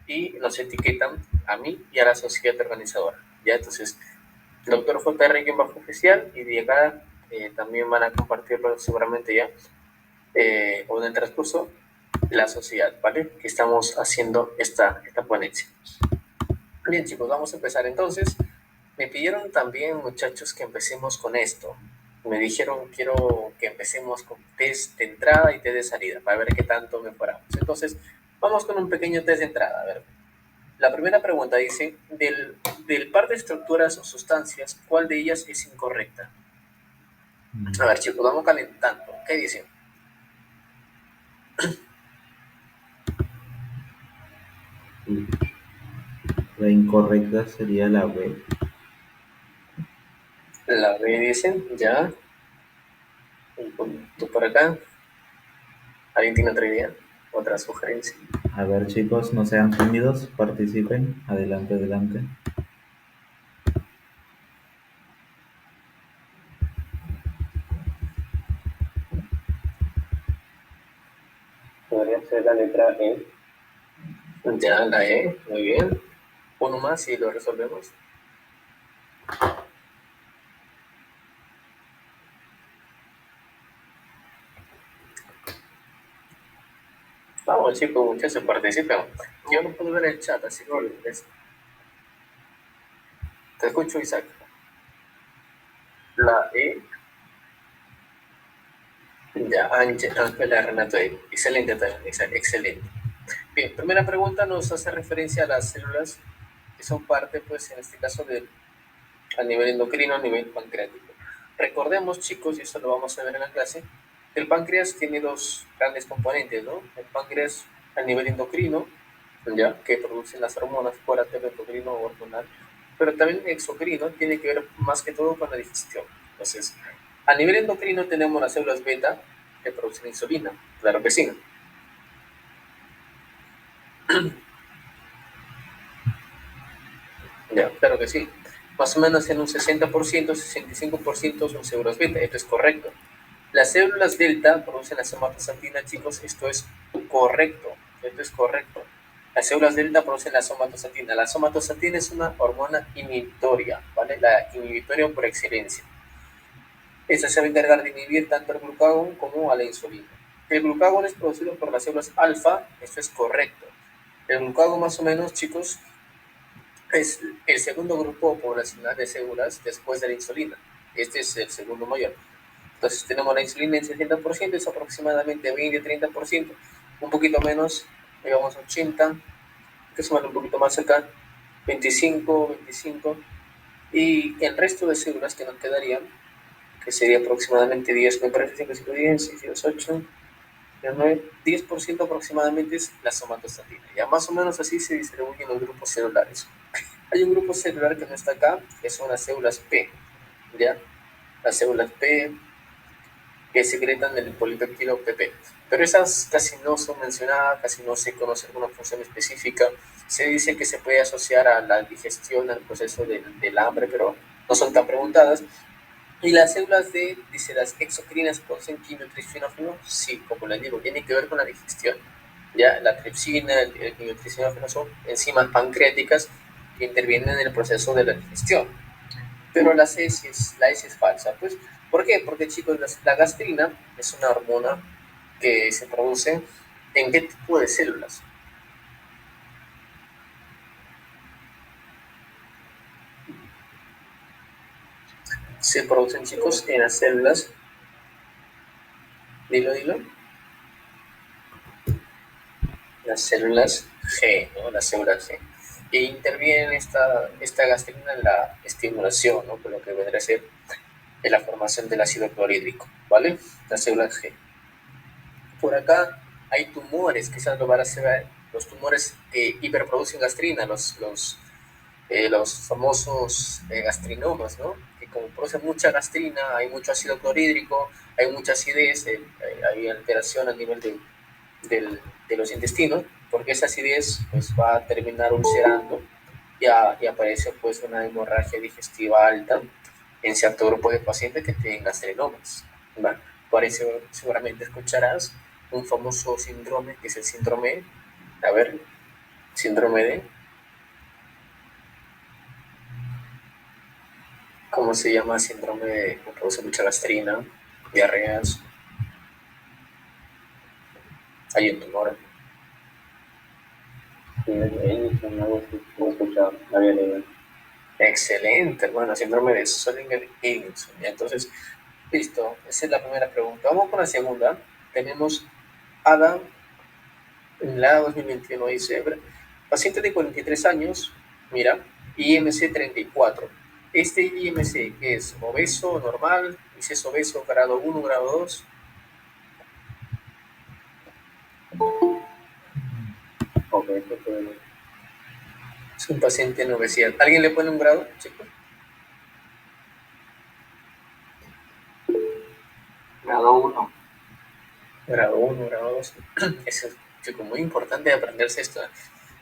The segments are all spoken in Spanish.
y nos etiquetan a mí y a la sociedad organizadora. Ya, entonces, doctor JR-oficial, y de acá también van a compartirlo seguramente ya, o en el transcurso, la sociedad, ¿vale? Que estamos haciendo esta ponencia. Bien, chicos, vamos a empezar entonces. Me pidieron también, muchachos, que empecemos con esto. Me dijeron, quiero que empecemos con test de entrada y test de salida, para ver qué tanto mejoramos. Entonces, vamos con un pequeño test de entrada. A ver, la primera pregunta dice, del par de estructuras o sustancias, ¿cuál de ellas es incorrecta? A ver, chicos, vamos calentando. ¿Qué dicen? La incorrecta sería la B. La B dicen, ya. ¿Tú por acá? ¿Alguien tiene otra idea? ¿Otra sugerencia? A ver, chicos, no sean tímidos, participen. Adelante, adelante. Podría ser la letra E. Ya, la E, muy bien. Uno más y lo resolvemos. Vamos, chicos, muchachos, participen. Yo no puedo ver el chat, así que te escucho, Isaac. La E. Ya, Ángela Renato, excelente también, excelente. Bien, primera pregunta nos hace referencia a las células que son parte, pues, en este caso, a nivel endocrino, a nivel pancreático. Recordemos, chicos, y esto lo vamos a ver en la clase, que el páncreas tiene dos grandes componentes, ¿no? El páncreas a nivel endocrino, ya, que produce las hormonas, cuadrátero endocrino o hormonal, pero también exocrino tiene que ver más que todo con la digestión. Entonces, a nivel endocrino tenemos las células beta que producen insulina, claro que sí. Ya, claro que sí. Más o menos en un 60%, 65% son células beta, esto es correcto. Las células delta producen la somatostatina, chicos, esto es correcto, esto es correcto. Las células delta producen la somatostatina. La somatostatina es una hormona inhibitoria, ¿vale? La inhibitoria por excelencia. Esta se va a encargar de inhibir tanto el glucagón como a la insulina. El glucagón es producido por las células alfa, esto es correcto. El glucagón más o menos, chicos, es el segundo grupo poblacional de células después de la insulina. Este es el segundo mayor. Entonces tenemos la insulina en 60%, es aproximadamente 20-30%, un poquito menos, digamos 80%, que suman un poquito más acá, 25, y el resto de células que nos quedarían, que sería aproximadamente 10, me parece 5, 5, 10, 6, 10, 8, 9, 10% aproximadamente es la somatostatina. Ya más o menos así se distribuyen los grupos celulares. Hay un grupo celular que no está acá, que son las células P, ¿ya? Las células P que secretan el polipéptido PP. Pero esas casi no son mencionadas, casi no se conoce alguna función específica. Se dice que se puede asociar a la digestión, al proceso del hambre, pero no son tan preguntadas. Y las células dice, las exocrinas producen quimiotripsinógeno, sí, como les digo, tiene que ver con la digestión. Ya, la tripsina, el quimiotripsinógeno son enzimas pancreáticas que intervienen en el proceso de la digestión. Pero la S es falsa. Pues, ¿por qué? Porque, chicos, la gastrina es una hormona que se produce en qué tipo de células. Se producen, chicos, en las células. Dilo. Las células G, ¿no? Las células G. E interviene esta gastrina en la estimulación, ¿no? Por lo que vendría a ser en la formación del ácido clorhídrico, ¿vale? Las células G. Por acá hay tumores, quizás lo van a hacer, los tumores que hiperproducen gastrina, los famosos gastrinomas, ¿no? Que como producen mucha gastrina, hay mucho ácido clorhídrico, hay mucha acidez, hay alteración a nivel de los intestinos, porque esa acidez pues, va a terminar ulcerando y aparece pues una hemorragia digestiva alta en cierto grupo de pacientes que tienen gastrinomas. ¿Va? Por eso seguramente escucharás un famoso síndrome que es el síndrome, a ver, síndrome de, ¿cómo se llama? Síndrome de, que produce mucha gastrina, diarreas, hay un tumor. Sí, es Edison, algo así, lo he escuchado, no había leído. Excelente, hermano, síndrome de Solinger-Edinson. Entonces, listo, esa es la primera pregunta. Vamos con la segunda. Tenemos Adam, en la 2021, dice, paciente de 43 años, mira, IMC 34. Este IMC, ¿qué es? ¿Obeso, normal? ¿Y si es obeso, grado 1, grado 2? Ok, esto puede. Es un paciente en obesidad. ¿Alguien le pone un grado, chicos? Grado 1. Grado 1, grado 2. Eso es chico, muy importante aprenderse esto.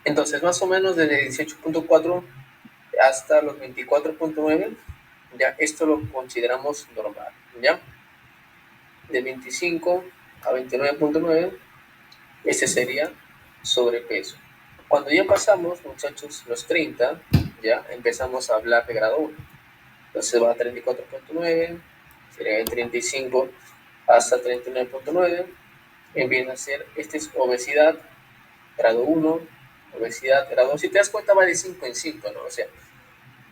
Entonces, más o menos desde 18.4 hasta los 24.9, ya esto lo consideramos normal, ¿ya? De 25 a 29.9, este sería sobrepeso. Cuando ya pasamos, muchachos, los 30, ya empezamos a hablar de grado 1. Entonces va a 34.9, sería de 35 hasta 39.9, viene a ser, este es obesidad, grado 1, obesidad, grado 2. Si te das cuenta, va de 5 en 5, ¿no? O sea,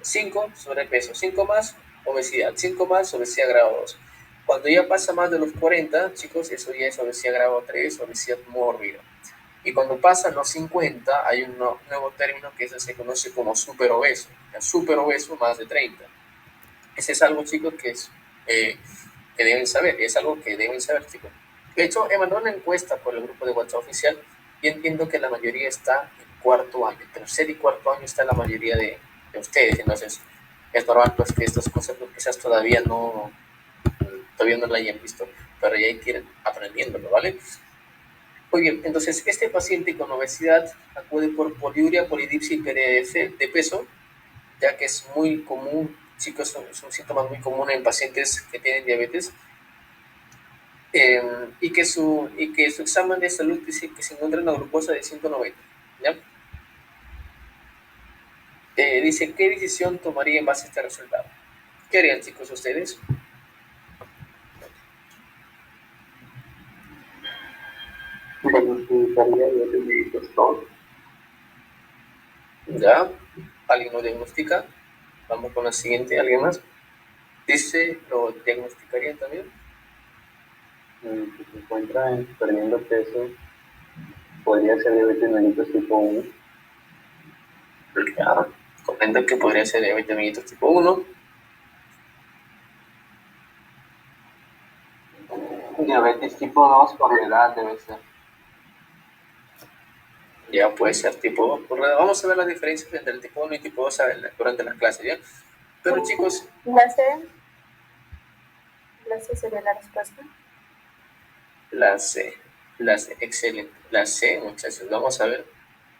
5 sobrepeso, 5 más obesidad, 5 más obesidad grado 2. Cuando ya pasa más de los 40, chicos, eso ya es obesidad grado 3, obesidad mórbida. Y cuando pasan los 50, hay un nuevo término que se conoce como superobeso. Superobeso más de 30. Ese es algo, chicos, que que deben saber. Es algo que deben saber, chicos. De hecho, he mandado una encuesta por el grupo de WhatsApp oficial y entiendo que la mayoría está en cuarto año. Tercer y cuarto año está la mayoría de ustedes. Entonces, es normal pues, que estos conceptos quizás todavía no la hayan visto, pero ya hay que ir aprendiéndolo, ¿vale? Muy bien, entonces este paciente con obesidad acude por poliuria, polidipsia y pérdida de peso, ya que es muy común, chicos, es un síntoma muy común en pacientes que tienen diabetes, y que su examen de salud dice que se encuentra una glucosa de 190, ¿ya? Dice, ¿qué decisión tomaría en base a este resultado? ¿Qué harían, chicos, ustedes? Diagnosticaría diabetes todo. ¿Ya? ¿Alguien lo diagnostica? Vamos con la siguiente, ¿alguien más? Dice, ¿lo diagnosticarían también? Si se encuentra perdiendo peso, podría ser diabetes mellitus tipo 1. Ya, comenta que podría ser diabetes mellitus tipo 1. Diabetes tipo 2 por la edad debe ser. Ya puede ser tipo 2. Vamos a ver las diferencias entre el tipo 1 y tipo 2 durante la clase, ¿ya? Pero chicos... La C sería la respuesta. La C, excelente. La C, muchachos, vamos a ver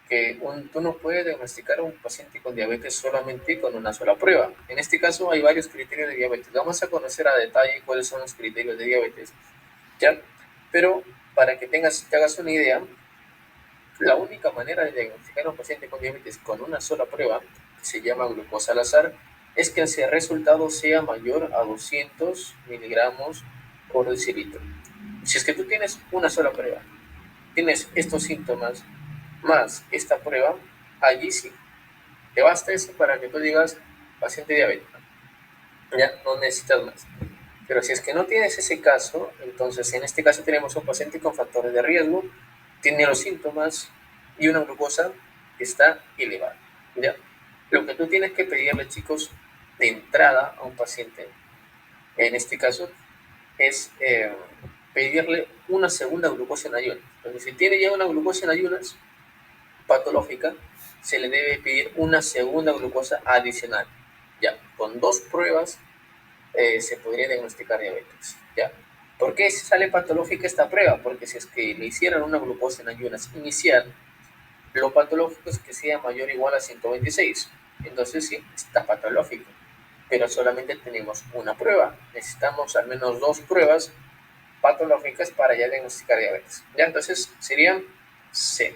que tú no puedes diagnosticar a un paciente con diabetes solamente con una sola prueba. En este caso hay varios criterios de diabetes. Vamos a conocer a detalle cuáles son los criterios de diabetes, ¿ya? Pero para que te hagas una idea, la única manera de diagnosticar a un paciente con diabetes con una sola prueba, que se llama glucosa al azar, es que ese resultado sea mayor a 200 miligramos por decilitro. Si es que tú tienes una sola prueba, tienes estos síntomas más esta prueba, allí sí, te basta eso para que tú digas paciente diabético. Ya no necesitas más. Pero si es que no tienes ese caso, entonces en este caso tenemos un paciente con factores de riesgo, tiene los síntomas y una glucosa que está elevada. ¿Ya? Lo que tú tienes que pedirle, chicos, de entrada a un paciente, en este caso, es pedirle una segunda glucosa en ayunas. Entonces, si tiene ya una glucosa en ayunas patológica, se le debe pedir una segunda glucosa adicional. Ya, con 2 pruebas se podría diagnosticar diabetes, ¿ya? ¿Por qué sale patológica esta prueba? Porque si es que le hicieran una glucosa en ayunas inicial, lo patológico es que sea mayor o igual a 126. Entonces sí, está patológico. Pero solamente tenemos una prueba. Necesitamos al menos 2 pruebas patológicas para ya diagnosticar diabetes. ¿Ya? Entonces serían C.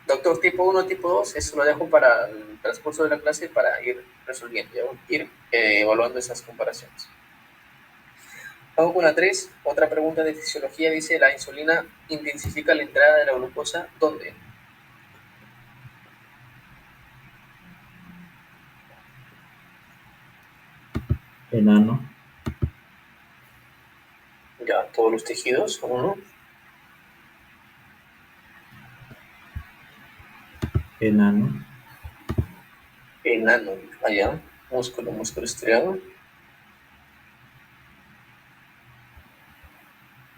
Doctor, tipo 1, tipo 2, eso lo dejo para el transcurso de la clase para ir resolviendo, ¿ya? Ir evaluando esas comparaciones. Vamos con la 3. Otra pregunta de fisiología dice, la insulina intensifica la entrada de la glucosa, ¿dónde? Enano. Ya, todos los tejidos, uno. Enano. Enano, allá, músculo estriado.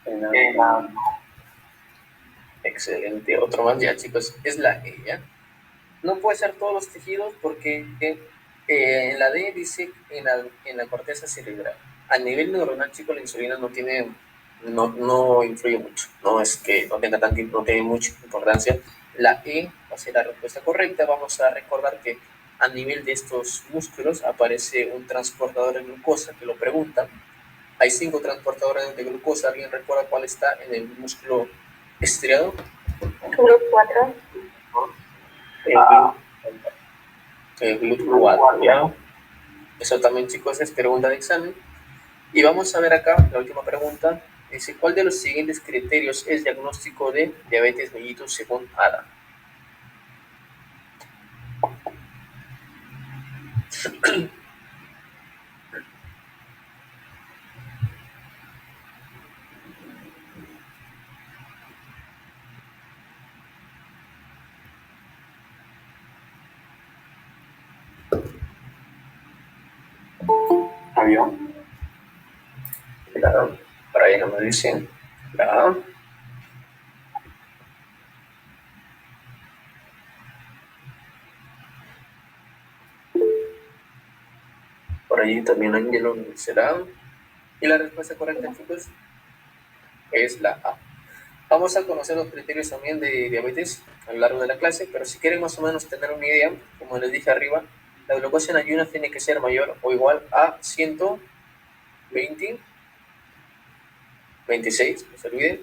Enano. Excelente, otro más ya, chicos, es la E, ¿ya? No puede ser todos los tejidos porque en la D dice en la corteza cerebral. A nivel neuronal, chicos, la insulina no influye mucho, no es que no tiene mucha importancia. La E va a ser la respuesta correcta. Vamos a recordar que a nivel de estos músculos aparece un transportador de glucosa, que lo preguntan. Hay 5 transportadores de glucosa. ¿Alguien recuerda cuál está en el músculo estriado? Group 4. El GLUT 4, ¿ya? Eso también, chicos, es pregunta de examen. Y vamos a ver acá la última pregunta. Dice, ¿cuál de los siguientes criterios es diagnóstico de diabetes mellitus según ADA? Avión. Claro, por ahí no me dicen. La A. Por ahí también Angelo me dice la A. Y la respuesta correcta, chicos, es la A. Vamos a conocer los criterios también de diabetes a lo largo de la clase, pero si quieren más o menos tener una idea, como les dije arriba, la glucosa en ayunas tiene que ser mayor o igual a 120, 26, no se olviden.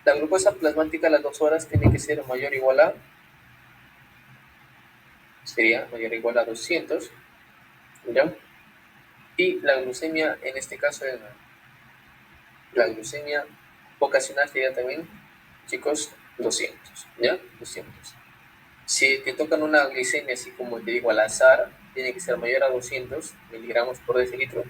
La glucosa plasmática a las 2 horas tiene que ser mayor o igual a, sería mayor o igual a 200, ¿ya? Y la glucemia, en este caso, la glucemia ocasional sería también, chicos, 200, ¿ya? 200. Si te tocan una glicemia, así como te digo, al azar, tiene que ser mayor a 200 miligramos por decilitro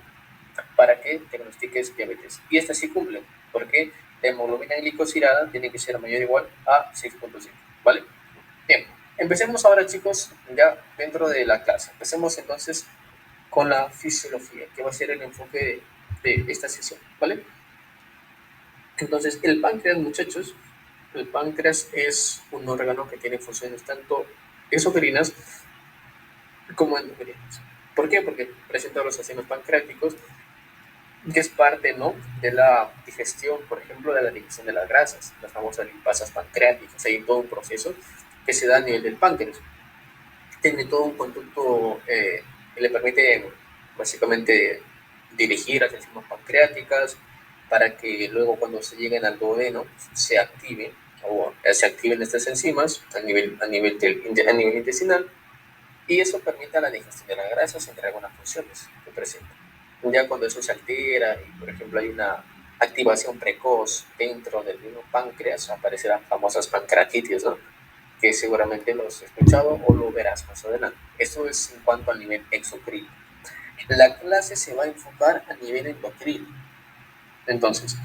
para que diagnostiques diabetes. Y esta sí cumple, porque la hemoglobina glicosilada tiene que ser mayor o igual a 6.5, ¿vale? Bien, empecemos ahora, chicos, ya dentro de la clase. Empecemos entonces con la fisiología, que va a ser el enfoque de esta sesión, ¿vale? Entonces, el páncreas, muchachos, el páncreas es un órgano que tiene funciones tanto exocrinas como endocrinas. ¿Por qué? Porque presenta los acinos pancreáticos, que es parte, ¿no?, de la digestión, por ejemplo, de la digestión de las grasas, las famosas lipasas pancreáticas. Hay todo un proceso que se da a nivel del páncreas. Tiene todo un conducto que le permite básicamente dirigir las enzimas pancreáticas para que luego cuando se lleguen al duodeno se activen o se activen estas enzimas a nivel intestinal, y eso permite la digestión de las grasas, entre algunas funciones que presenta. Ya cuando eso se altera y, por ejemplo, hay una activación precoz dentro del mismo páncreas, aparecerán famosas pancreatitis, ¿no?, que seguramente lo has escuchado o lo verás más adelante. Esto es en cuanto al nivel exocrino. La clase se va a enfocar a nivel endocrino. Entonces,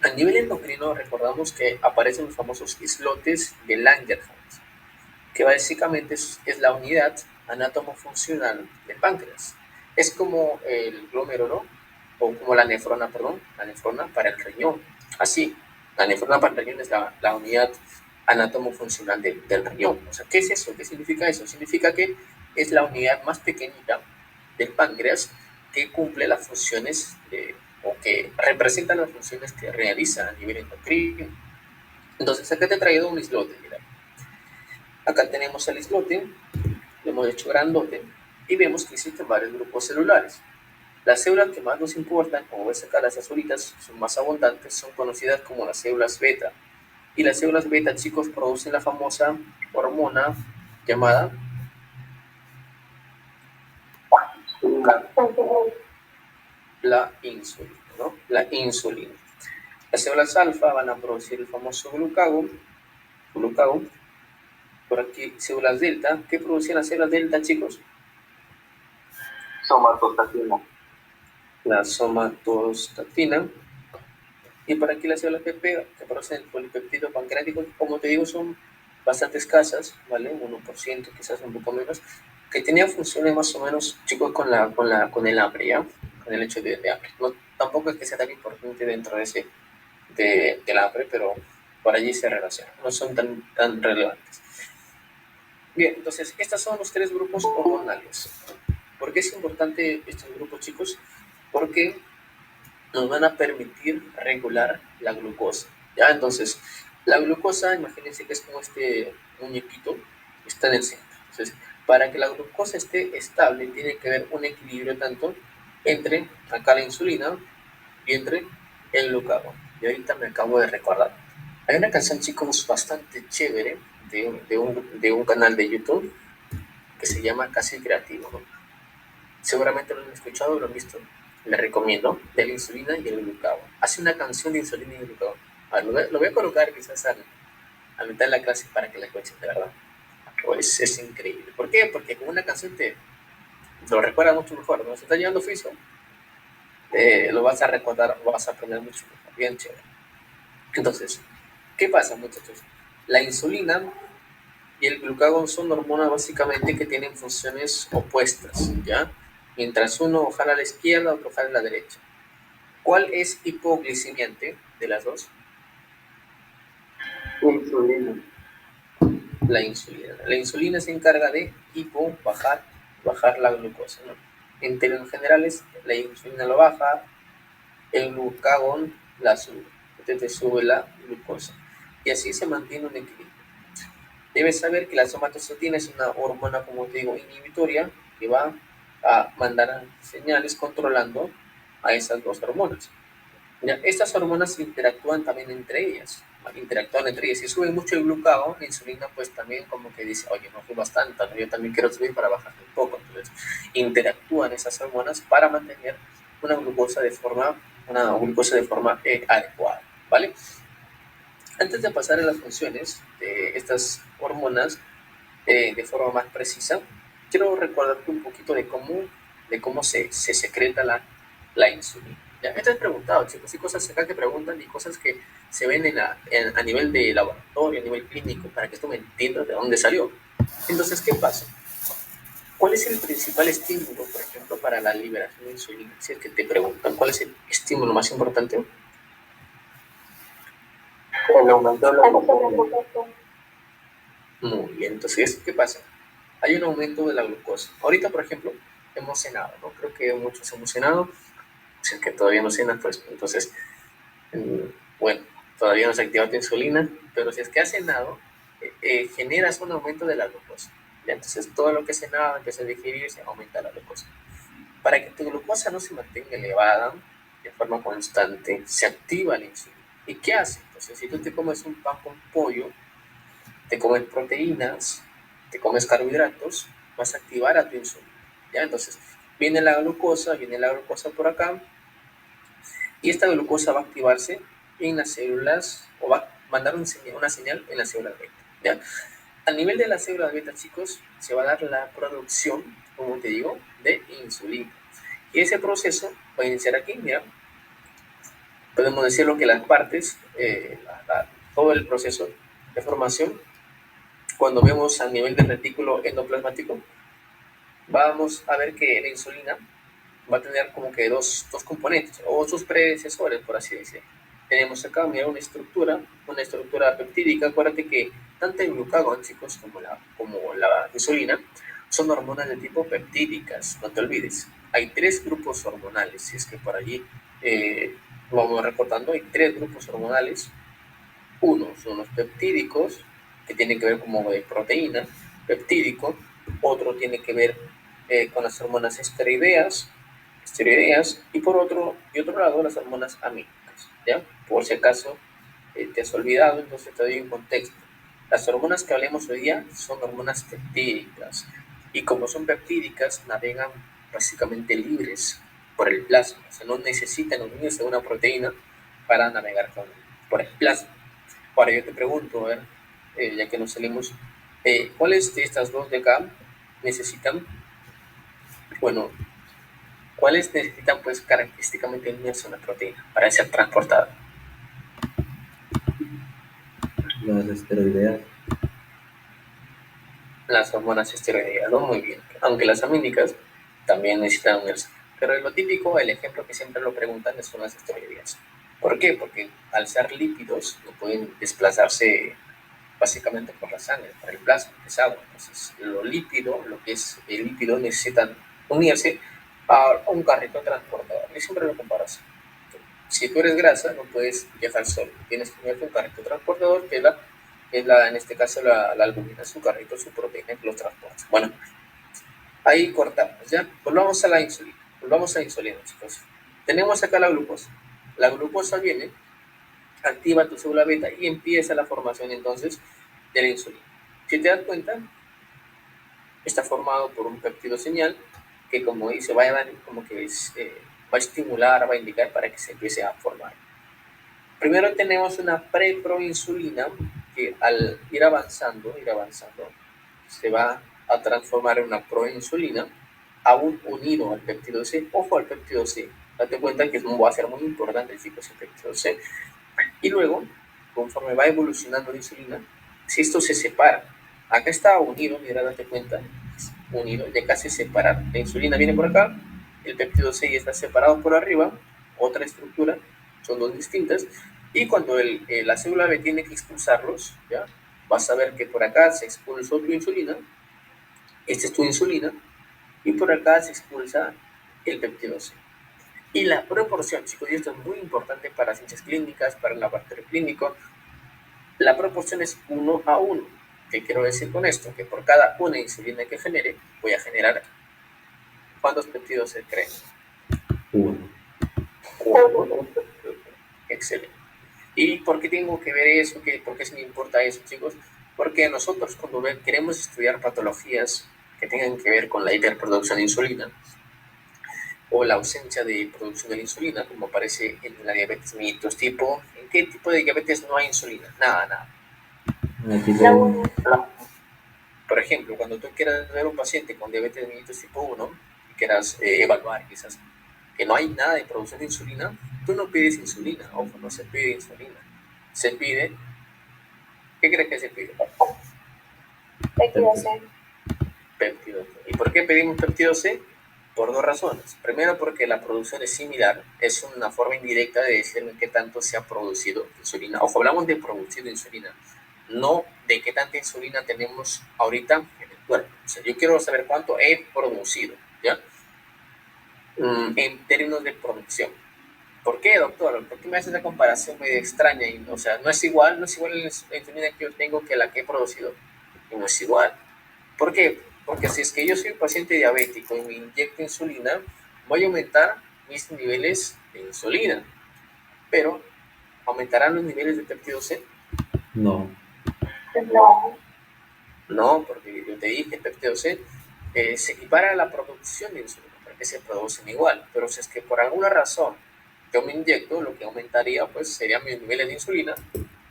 a nivel endocrino recordamos que aparecen los famosos islotes de Langerhans, que básicamente es la unidad anátomo-funcional del páncreas. Es como el glómero, ¿no? O como la nefrona, perdón, la nefrona para el riñón. Así, la nefrona para el riñón es la unidad anátomo-funcional del riñón. O sea, ¿qué es eso? ¿Qué significa eso? Significa que es la unidad más pequeñita del páncreas que cumple las funciones o que representan las funciones que realiza a nivel endocrino. Entonces, acá te he traído un islote, mira. Acá tenemos el islote, lo hemos hecho grandote, y vemos que existen varios grupos celulares. Las células que más nos importan, como ves acá las azulitas, son más abundantes, son conocidas como las células beta. Y las células beta, chicos, producen la famosa hormona llamada la insulina, ¿no? La insulina. Las células alfa van a producir el famoso glucagón. Por aquí, células delta. ¿Qué producen las células delta, chicos? Somatostatina. La somatostatina. Y por aquí las células PP, que producen el polipeptido pancreático, como te digo, son bastante escasas, ¿vale? 1%, quizás un poco menos, que tenían funciones más o menos, chicos, con el hambre, ¿ya? Con el hecho de hambre. No, tampoco es que sea tan importante dentro del hambre, pero por allí se relacionan, no son tan relevantes. Bien, entonces, estos son los 3 grupos hormonales. ¿Por qué es importante estos grupos, chicos? Porque nos van a permitir regular la glucosa, ¿ya? Entonces, la glucosa, imagínense que es como este muñequito, está en el centro. Entonces, para que la glucosa esté estable, tiene que haber un equilibrio tanto entre acá la insulina y entre el glucagón. Y ahorita me acabo de recordar. Hay una canción, chicos, bastante chévere de un canal de YouTube que se llama Casi Creativo, ¿no? Seguramente lo han escuchado o lo han visto. Les recomiendo, de la insulina y el glucagón. Hace una canción de insulina y glucagón. A ver, lo voy a colocar quizás a mitad de la clase para que la escuchen, de verdad. Pues es increíble. ¿Por qué? Porque con una canción te lo recuerda mucho mejor, ¿no? Si estás llevando oficio, lo vas a recordar, lo vas a aprender mucho mejor. Bien chévere. Entonces, ¿qué pasa, muchachos? La insulina y el glucagón son hormonas básicamente que tienen funciones opuestas, ¿ya? Mientras uno jala a la izquierda, otro jala a la derecha. ¿Cuál es hipoglicemiante de las dos? Insulina. La insulina. La insulina se encarga de bajar la glucosa, ¿no? En términos generales, la insulina lo baja, el glucagón la sube. Entonces sube la glucosa. Y así se mantiene un equilibrio. Debes saber que la somatostatina es una hormona, como te digo, inhibitoria, que va a mandar señales controlando a esas dos hormonas. Ya, estas hormonas interactúan también entre ellas. Si sube mucho el glucagón, la insulina pues también como que dice, oye, no subas tanto, yo también quiero subir para bajar un poco. Entonces interactúan esas hormonas para mantener una glucosa de forma adecuada, ¿vale? Antes de pasar a las funciones de estas hormonas de forma más precisa, quiero recordarte un poquito de cómo se secreta la insulina. ¿Ya? Esto es preguntado, chicos, hay cosas acá que preguntan y cosas que se ven a nivel de laboratorio, a nivel clínico, para que tú me entiendas de dónde salió. Entonces, ¿qué pasa? ¿Cuál es el principal estímulo, por ejemplo, para la liberación de insulina? Si es que te preguntan, ¿cuál es el estímulo más importante? El aumento de la glucosa. Muy bien, entonces, ¿qué pasa? Hay un aumento de la glucosa. Ahorita, por ejemplo, hemos cenado, ¿no? Creo que muchos hemos cenado. Si es que todavía no cenan, pues entonces, bueno, todavía no se activa tu insulina, pero si es que has cenado, generas un aumento de la glucosa. ¿Ya? Entonces, todo lo que has cenado empieza a digerirse, aumenta la glucosa. Para que tu glucosa no se mantenga elevada de forma constante, se activa la insulina. ¿Y qué hace? Entonces, si tú te comes un pan con pollo, te comes proteínas, te comes carbohidratos, vas a activar a tu insulina. ¿Ya? Entonces, viene la glucosa por acá, y esta glucosa va a activarse en las células, o va a mandar una señal en las células beta. ¿Ya? A nivel de las células beta, chicos, se va a dar la producción, como te digo, de insulina. Y ese proceso va a iniciar aquí, mira. Podemos decirlo que las partes, todo el proceso de formación, cuando vemos a nivel del retículo endoplasmático, vamos a ver que la insulina va a tener como que dos componentes, o sus predecesores, por así decirlo. Tenemos acá, mira, una estructura peptídica. Acuérdate que tanto el glucagón, chicos, como la insulina, son hormonas de tipo peptídicas, no te olvides. Hay 3 grupos hormonales, si es que por allí vamos recordando, hay 3 grupos hormonales. Uno son los peptídicos, que tienen que ver como de proteína, peptídico. Otro tiene que ver con las hormonas esteroideas, y por otro lado las hormonas amínicas, ¿ya? Por si acaso te has olvidado, entonces te doy un contexto. Las hormonas que hablemos hoy día son hormonas peptídicas, y como son peptídicas, navegan básicamente libres por el plasma, o sea, no necesitan unirse a una proteína para navegar por el plasma. Ahora yo te pregunto, a ver, ya que nos salimos, ¿cuáles de estas dos de acá necesitan, bueno, cuáles necesitan pues característicamente unirse a una proteína para ser transportada? Las esteroideas. Las hormonas esteroideas, ¿no? Muy bien. Aunque las amínicas también necesitan unirse. Pero lo típico, el ejemplo que siempre lo preguntan son las esteroideas. ¿Por qué? Porque al ser lípidos no pueden desplazarse básicamente por la sangre, por el plasma, que es agua. Entonces, lo que es el lípido, necesitan unirse a un carrito transportador. Y siempre lo comparo así. Si tú eres grasa, no puedes viajar solo. Tienes que unirte a un carrito transportador que en este caso la albúmina, su carrito, su proteína que los transporta. Bueno, ahí cortamos, ¿ya? Volvamos a la insulina, chicos. Tenemos acá la glucosa. La glucosa viene, activa tu célula beta y empieza la formación entonces de la insulina. Si te das cuenta, está formado por un péptido señal que, como dice, va a estimular, va a indicar para que se empiece a formar. Primero tenemos una preproinsulina que al ir avanzando, se va a transformar en una proinsulina, aún unido al péptido C. Ojo al péptido C. Date cuenta que va a ser muy importante, chicos, el péptido C. Y luego, conforme va evolucionando la insulina, si esto se separa, acá está unido, mira, date cuenta, unido, ya casi separar. La insulina viene por acá, el péptido C ya está separado por arriba, otra estructura, son dos distintas, y cuando la célula B tiene que expulsarlos, ¿ya? Vas a ver que por acá se expulsó tu insulina, esta es tu insulina, y por acá se expulsa el péptido C. Y la proporción, chicos, y esto es muy importante para ciencias clínicas, para el laboratorio clínico, la proporción es 1:1. ¿Qué quiero decir con esto? Que por cada una insulina que genere, voy a generar ¿cuántos péptidos se creen? 1. Excelente. ¿Y por qué tengo que ver eso? ¿Por qué se me importa eso, chicos? Porque nosotros cuando queremos estudiar patologías que tengan que ver con la hiperproducción de insulina o la ausencia de producción de la insulina, como aparece en la diabetes mellitus tipo, ¿en qué tipo de diabetes no hay insulina? Nada. La 1. Por ejemplo, cuando tú quieras ver a un paciente con diabetes mellitus tipo 1 y quieras evaluar quizás que no hay nada de producción de insulina, tú no pides insulina, ojo, no se pide insulina, se pide, ¿qué crees que se pide? Péptido C. Péptido C. ¿Y por qué pedimos péptido C? Por dos razones. Primero, porque la producción es similar, es una forma indirecta de decir qué tanto se ha producido insulina. Ojo, hablamos de producir insulina, no de qué tanta insulina tenemos ahorita en el cuerpo. O sea, yo quiero saber cuánto he producido, ¿ya? En términos de producción. ¿Por qué, doctor? ¿Por qué me hace esa comparación medio extraña? O sea, no es igual la insulina que yo tengo que la que he producido. Y no es igual. ¿Por qué? Porque si es que yo soy un paciente diabético y me inyecto insulina, voy a aumentar mis niveles de insulina. Pero, ¿aumentarán los niveles de péptido C? No. No. No, porque yo te dije, el péptido C se equipara a la producción de insulina, porque se producen igual. Pero si es que por alguna razón yo me inyecto, lo que aumentaría pues serían mis niveles de insulina.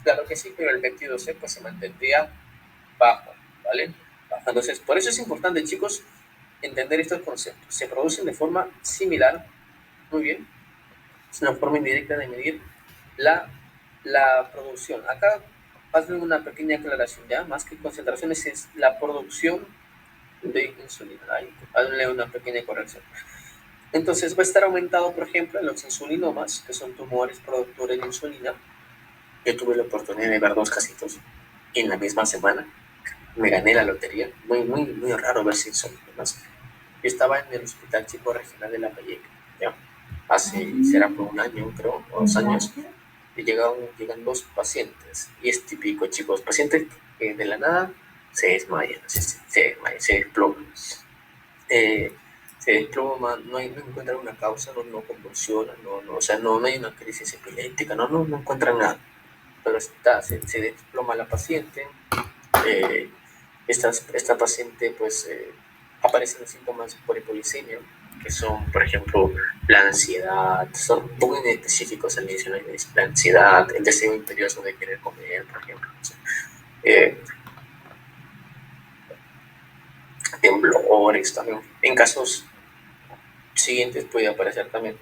Claro que sí, pero el péptido C pues se mantendría bajo, ¿vale? Bajo. Entonces, por eso es importante, chicos, entender estos conceptos. Se producen de forma similar, muy bien. Es una forma indirecta de medir la producción. Acá hazle una pequeña aclaración, ya, más que concentraciones es la producción de insulina. Ahí, hazle una pequeña corrección. Entonces va a estar aumentado, por ejemplo, en los insulinomas, que son tumores productores de insulina. Yo tuve la oportunidad de ver 2 casitos en la misma semana. Me gané la lotería. Muy, muy, muy raro ver insulinomas. Yo estaba en el Hospital Chico Regional de La Valleca, ¿ya? Será por 1 año, creo, o 2 años. Y llegan 2 pacientes. Y es típico, chicos, pacientes que de la nada se desmayan, se desploman. Se desploman, no encuentran una causa, no convulsionan, o sea, no hay una crisis epiléptica, no encuentran nada. pero se desploma la paciente. Esta paciente, pues, aparecen los síntomas por hipoglicemia, que son, por ejemplo, la ansiedad, son muy específicos al inicio, la ansiedad, el deseo imperioso de querer comer, por ejemplo. Temblores también. En casos siguientes puede aparecer también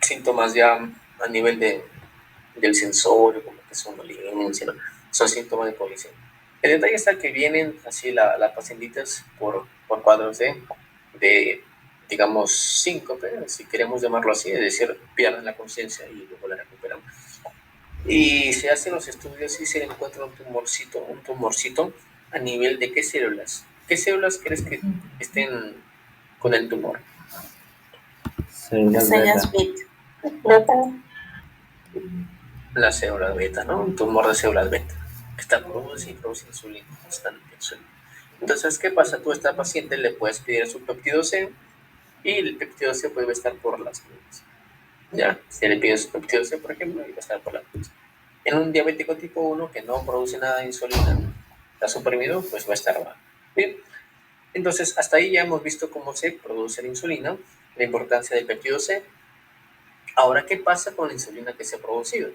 síntomas ya a nivel del sensorio, como que somnolencia, ¿no? Son síntomas de hipoglicemia. El detalle está que vienen así las pacientitas por cuadros de, digamos, síncope, si queremos llamarlo así, es decir, pierden la conciencia y luego la recuperan. Y se hacen los estudios y se encuentra un tumorcito a nivel de qué células. ¿Qué células crees que estén con el tumor? Células Sellas beta. beta. Las células beta, ¿no? Un tumor de células beta. Esta produce insulina, constante insulina. Entonces, ¿qué pasa? Tú a esta paciente le puedes pedir su péptido C y el péptido C puede estar por las nubes. ¿Ya? Si le pides su péptido C, por ejemplo, va a estar por las nubes. En un diabético tipo 1 que no produce nada de insulina, está suprimido, pues va a estar mal. Bien. Entonces, hasta ahí ya hemos visto cómo se produce la insulina, la importancia del péptido C. Ahora, ¿qué pasa con la insulina que se ha producido?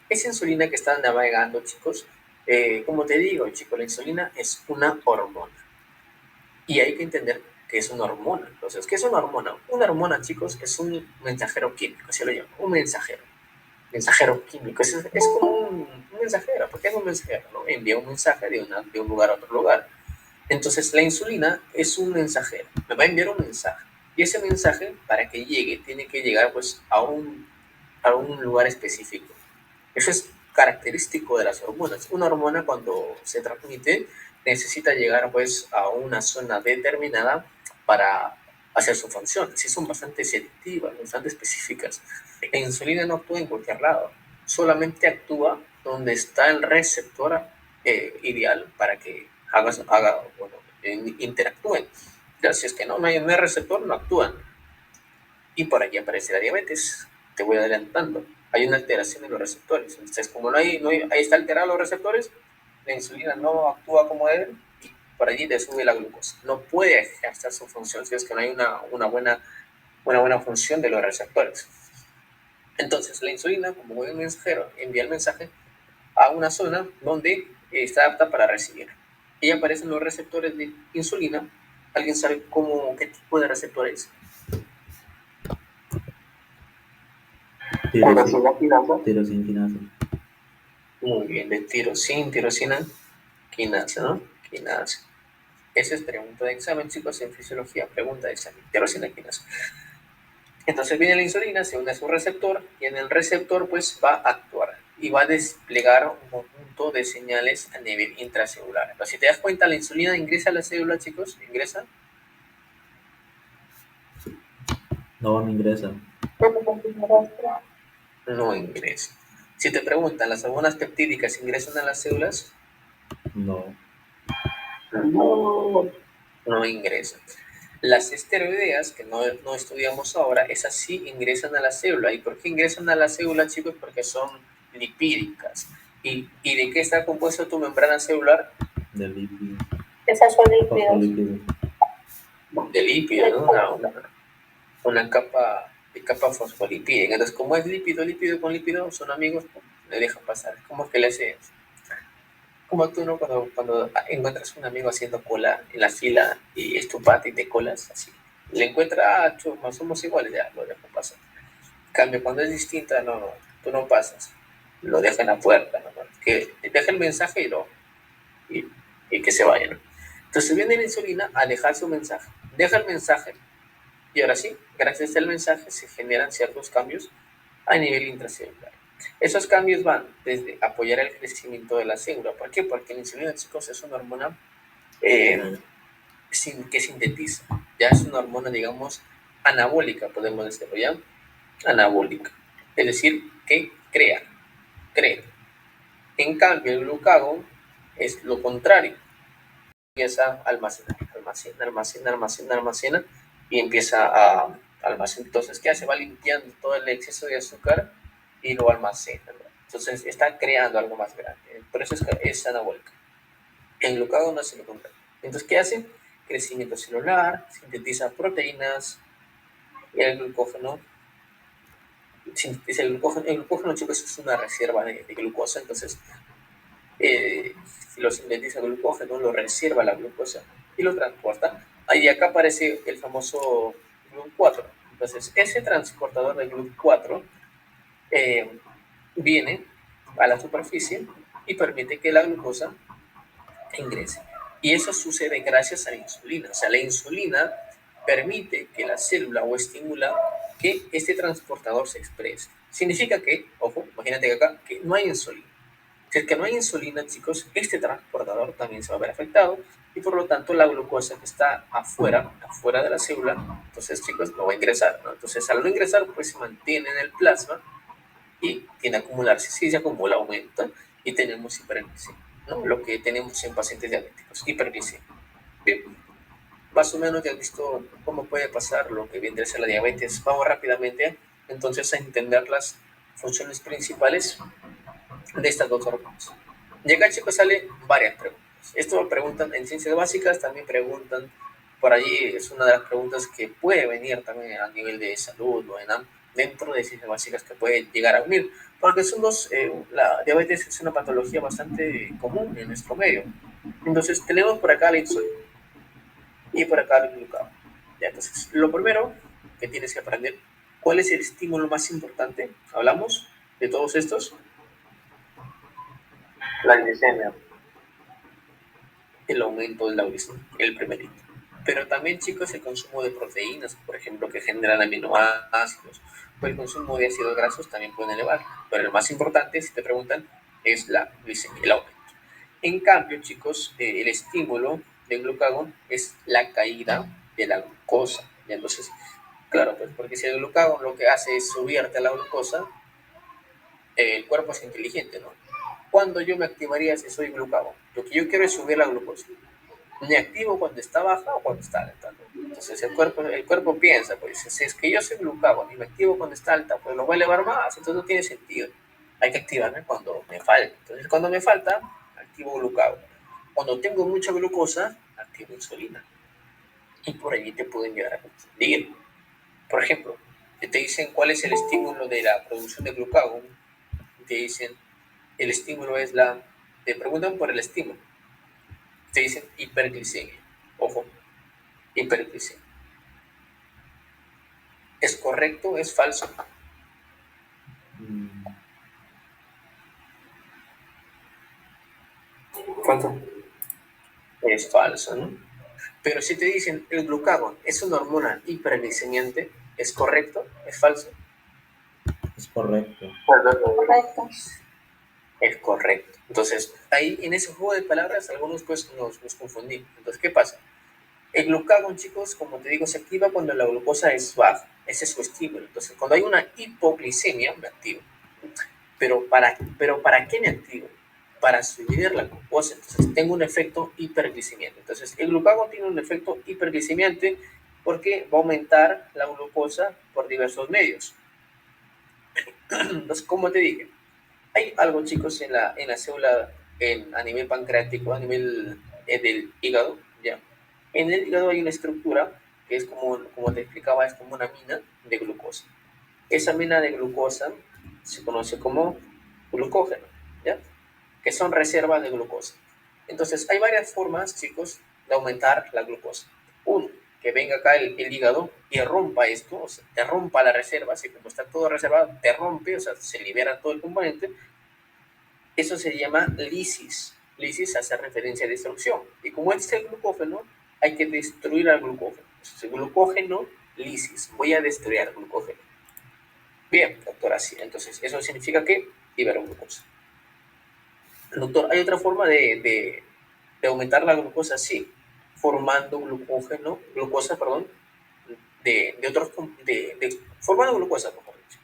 Esa insulina que está navegando, chicos, como te digo, chicos, la insulina es una hormona. Y hay que entender que es una hormona. Entonces, ¿qué es una hormona? Una hormona, chicos, es un mensajero químico, así lo llamo, un mensajero químico. Es como un mensajero, porque es un mensajero, ¿no? Envía un mensaje de un lugar a otro lugar. Entonces, la insulina es un mensajero, me va a enviar un mensaje. Y ese mensaje, para que llegue, tiene que llegar pues a un lugar específico. Eso es característico de las hormonas. Una hormona, cuando se transmite, necesita llegar pues a una zona determinada para hacer su función. Sí, son bastante selectivas, bastante específicas. La insulina no actúa en cualquier lado, solamente actúa donde está el receptor ideal para que interactúen. Ya, si es que no hay receptor, no actúan. Y por aquí aparece la diabetes. Te voy adelantando. Hay una alteración en los receptores. Entonces, como ahí está alterado los receptores, la insulina no actúa como debe y por allí te sube la glucosa. No puede ejercer su función si es que no hay una buena función de los receptores. Entonces, la insulina, como buen mensajero, envía el mensaje a una zona donde está apta para recibir. Y aparecen los receptores de insulina. ¿Alguien sabe qué tipo de receptores? Tirosin quinasa. Muy bien, de tirosina, quinasa, ¿no? Quinasa. Esa es pregunta de examen, chicos, en fisiología, pregunta de examen, tirosina, quinasa. Entonces viene la insulina, se une a su receptor, y en el receptor pues va a actuar y va a desplegar un conjunto de señales a nivel intracelular. Pero si te das cuenta, la insulina ingresa a la célula, chicos, ingresa. No ingresa. No ingresa. Si te preguntan, ¿las hormonas peptídicas ingresan a las células? No. No ingresan. Las esteroideas, que no estudiamos ahora, esas sí ingresan a la célula. ¿Y por qué ingresan a la célula, chicos? Porque son lipídicas. ¿Y de qué está compuesta tu membrana celular? De lípidos. Esas son lípidos. Fosfolípidos. De lípidos, ¿no? Una capa fosfolipídica. Entonces, como es lípido con lípido, son amigos, pues, le dejan pasar. ¿Cómo que le hace? Como tú, ¿no? Cuando encuentras un amigo haciendo cola en la fila y es tu pata y te colas, así. Le encuentra, chuma, somos iguales, ya, lo dejo pasar. En cambio, cuando es distinta, no, tú no pasas. Lo deja en la puerta, ¿no? Que deja el mensaje y que se vaya, ¿no? Entonces viene la insulina a dejar su mensaje. Deja el mensaje y ahora sí, gracias al mensaje se generan ciertos cambios a nivel intracelular. Esos cambios van desde apoyar el crecimiento de la célula. ¿Por qué? Porque la insulina, chicos, es una hormona que sintetiza. Ya es una hormona, digamos, anabólica, podemos decirlo ya. Anabólica. Es decir, que crea. En cambio, el glucagón es lo contrario. Empieza a almacena y empieza a almacenar. Entonces, ¿qué hace? Va limpiando todo el exceso de azúcar y lo almacena, ¿no? Entonces está creando algo más grande. Por eso es anabólica. El glucagón hace lo contrario. Entonces, ¿qué hace? Crecimiento celular, sintetiza proteínas y el glucógeno sintetiza el glucógeno, chicos, es una reserva de glucosa. Entonces, si lo sintetiza el glucógeno, lo reserva la glucosa y lo transporta. Ahí acá aparece el famoso GLUT4. Entonces, ese transportador de GLUT4 viene a la superficie y permite que la glucosa ingrese. Y eso sucede gracias a la insulina. O sea, la insulina permite que la célula o estimula que este transportador se exprese. Significa que, ojo, imagínate que acá, que no hay insulina. Si es que no hay insulina, chicos, este transportador también se va a ver afectado y por lo tanto la glucosa que está afuera de la célula, entonces, chicos, no va a ingresar, ¿no? Entonces, al no ingresar, pues se mantiene en el plasma y tiende a acumularse. Si se acumula, aumenta y tenemos hiperglicemia, ¿no? Lo que tenemos en pacientes diabéticos, hiperglicemia. Bien, más o menos ya has visto cómo puede pasar lo que viene a ser la diabetes. Vamos rápidamente entonces a entender las funciones principales de estas dos hormonas. Y acá, chicos, salen varias preguntas. Esto lo preguntan en ciencias básicas, también preguntan por allí, es una de las preguntas que puede venir también a nivel de salud o dentro de ciencias básicas que puede llegar a unir, porque son dos, la diabetes es una patología bastante común en nuestro medio. Entonces tenemos por acá la insulina y por acá el glucagón. Ya, entonces, lo primero que tienes que aprender, ¿cuál es el estímulo más importante? Hablamos de todos estos. La glicemia. El aumento de la glicemia, el primerito. Pero también, chicos, el consumo de proteínas, por ejemplo, que generan aminoácidos, o el consumo de ácidos grasos también pueden elevar. Pero el más importante, si te preguntan, es la glicemia, el aumento. En cambio, chicos, el estímulo del glucagón es la caída de la glucosa. Y entonces, claro, pues porque si el glucagón lo que hace es subirte la glucosa, el cuerpo es inteligente, ¿no? ¿Cuándo yo me activaría si soy glucagón? Lo que yo quiero es subir la glucosa. Me activo cuando está baja o cuando está alta, ¿no? Entonces el cuerpo piensa, pues si es que yo soy glucagón y me activo cuando está alta, pues lo voy a elevar más, entonces no tiene sentido. Hay que activarme cuando me falta. Entonces cuando me falta, activo glucagón. Cuando tengo mucha glucosa, activo insulina. Y por ahí te pueden llegar a confundir. Por ejemplo, te dicen cuál es el estímulo de la producción de glucagón, te dicen el estímulo es te preguntan por el estímulo, te dicen hiperglicemia. Ojo, hiperglicemia. ¿Es correcto? ¿Es falso? ¿Cuánto? Es falso, ¿no? Pero si te dicen el glucagón es una hormona hiperglicemiante, ¿es correcto? ¿Es falso? Es correcto. Correcto. Es correcto. Entonces, ahí en ese juego de palabras, algunos pues nos confundimos. Entonces, ¿qué pasa? El glucagón, chicos, como te digo, se activa cuando la glucosa es baja. Ese es su estímulo. Entonces, cuando hay una hipoglicemia, me activo. Pero ¿para qué me activo? Para subir la glucosa. Entonces, tengo un efecto hiperglicemiante. Entonces, el glucagón tiene un efecto hiperglicemiante porque va a aumentar la glucosa por diversos medios. Entonces, como te dije, hay algo, chicos, en la célula, a nivel pancreático, a nivel del hígado, ¿ya? En el hígado hay una estructura que es como te explicaba, es como una mina de glucosa. Esa mina de glucosa se conoce como glucógeno, ¿ya? Que son reservas de glucosa. Entonces, hay varias formas, chicos, de aumentar la glucosa. Uno, que venga acá el hígado y rompa esto, o sea, te rompa la reserva, así como está todo reservado, te rompe, o sea, se libera todo el componente. Eso se llama lisis. Lisis hace referencia a destrucción. Y como este es el glucógeno, hay que destruir al glucógeno. Entonces, el glucógeno, lisis. Voy a destruir al glucógeno. Bien, doctor, así. Entonces, eso significa que libera glucosa. Doctor, ¿hay otra forma de aumentar la glucosa? Sí, formando glucosa, perdón, formando glucosa, mejor dicho.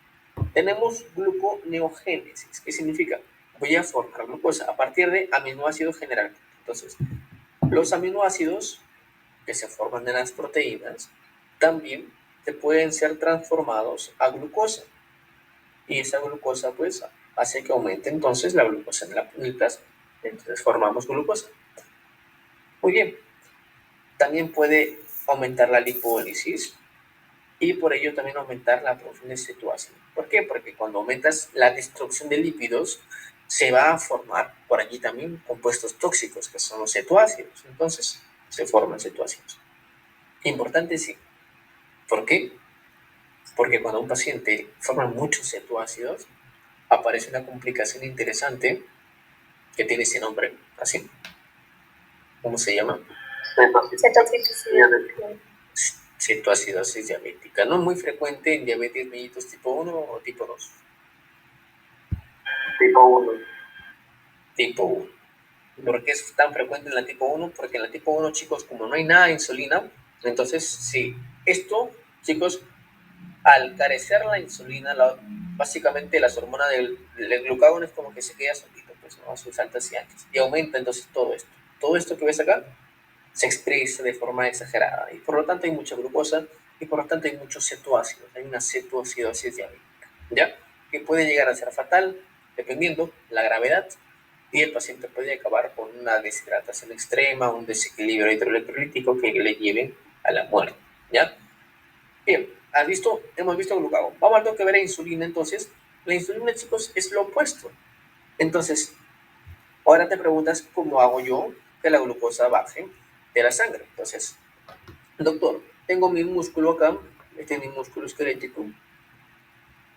Tenemos gluconeogénesis. ¿Qué significa? Voy a formar glucosa a partir de aminoácidos generalmente. Entonces, los aminoácidos que se forman en las proteínas también pueden ser transformados a glucosa. Y esa glucosa, pues, hace que aumente entonces la glucosa en el plasma. Entonces formamos glucosa. Muy bien. También puede aumentar la lipólisis y por ello también aumentar la producción de cetoácido. ¿Por qué? Porque cuando aumentas la destrucción de lípidos, se va a formar por allí también compuestos tóxicos, que son los cetoácidos. Entonces, se forman cetoácidos. Importante, sí. ¿Por qué? Porque cuando un paciente forma muchos cetoácidos, aparece una complicación interesante que tiene ese nombre, así. ¿Cómo se llama? Cetotoxicidad. Cetoacidosis diabética, no muy frecuente en diabetes mellitus tipo 1 o tipo 2. Tipo 1. Tipo 1. ¿Por qué es tan frecuente en la tipo 1? Porque en la tipo 1, chicos, como no hay nada de insulina, entonces sí, esto, chicos, al carecer la insulina, básicamente las hormonas del glucagón es como que se queda solito, pues, ¿no? A sus altas y anchas. Y aumenta entonces todo esto. Todo esto que ves acá se expresa de forma exagerada y por lo tanto hay mucha glucosa y por lo tanto hay muchos cetoácidos, hay una cetoacidosis diabética, ¿ya? Que puede llegar a ser fatal dependiendo la gravedad y el paciente puede acabar con una deshidratación extrema, un desequilibrio hidroelectrolítico que le lleve a la muerte, ¿ya? Bien, hemos visto glucagón. Vamos a que ver la insulina entonces. La insulina, chicos, es lo opuesto. Entonces, ahora te preguntas cómo hago yo que la glucosa baje de la sangre. Entonces, doctor, tengo mi músculo acá, este es mi músculo esquelético,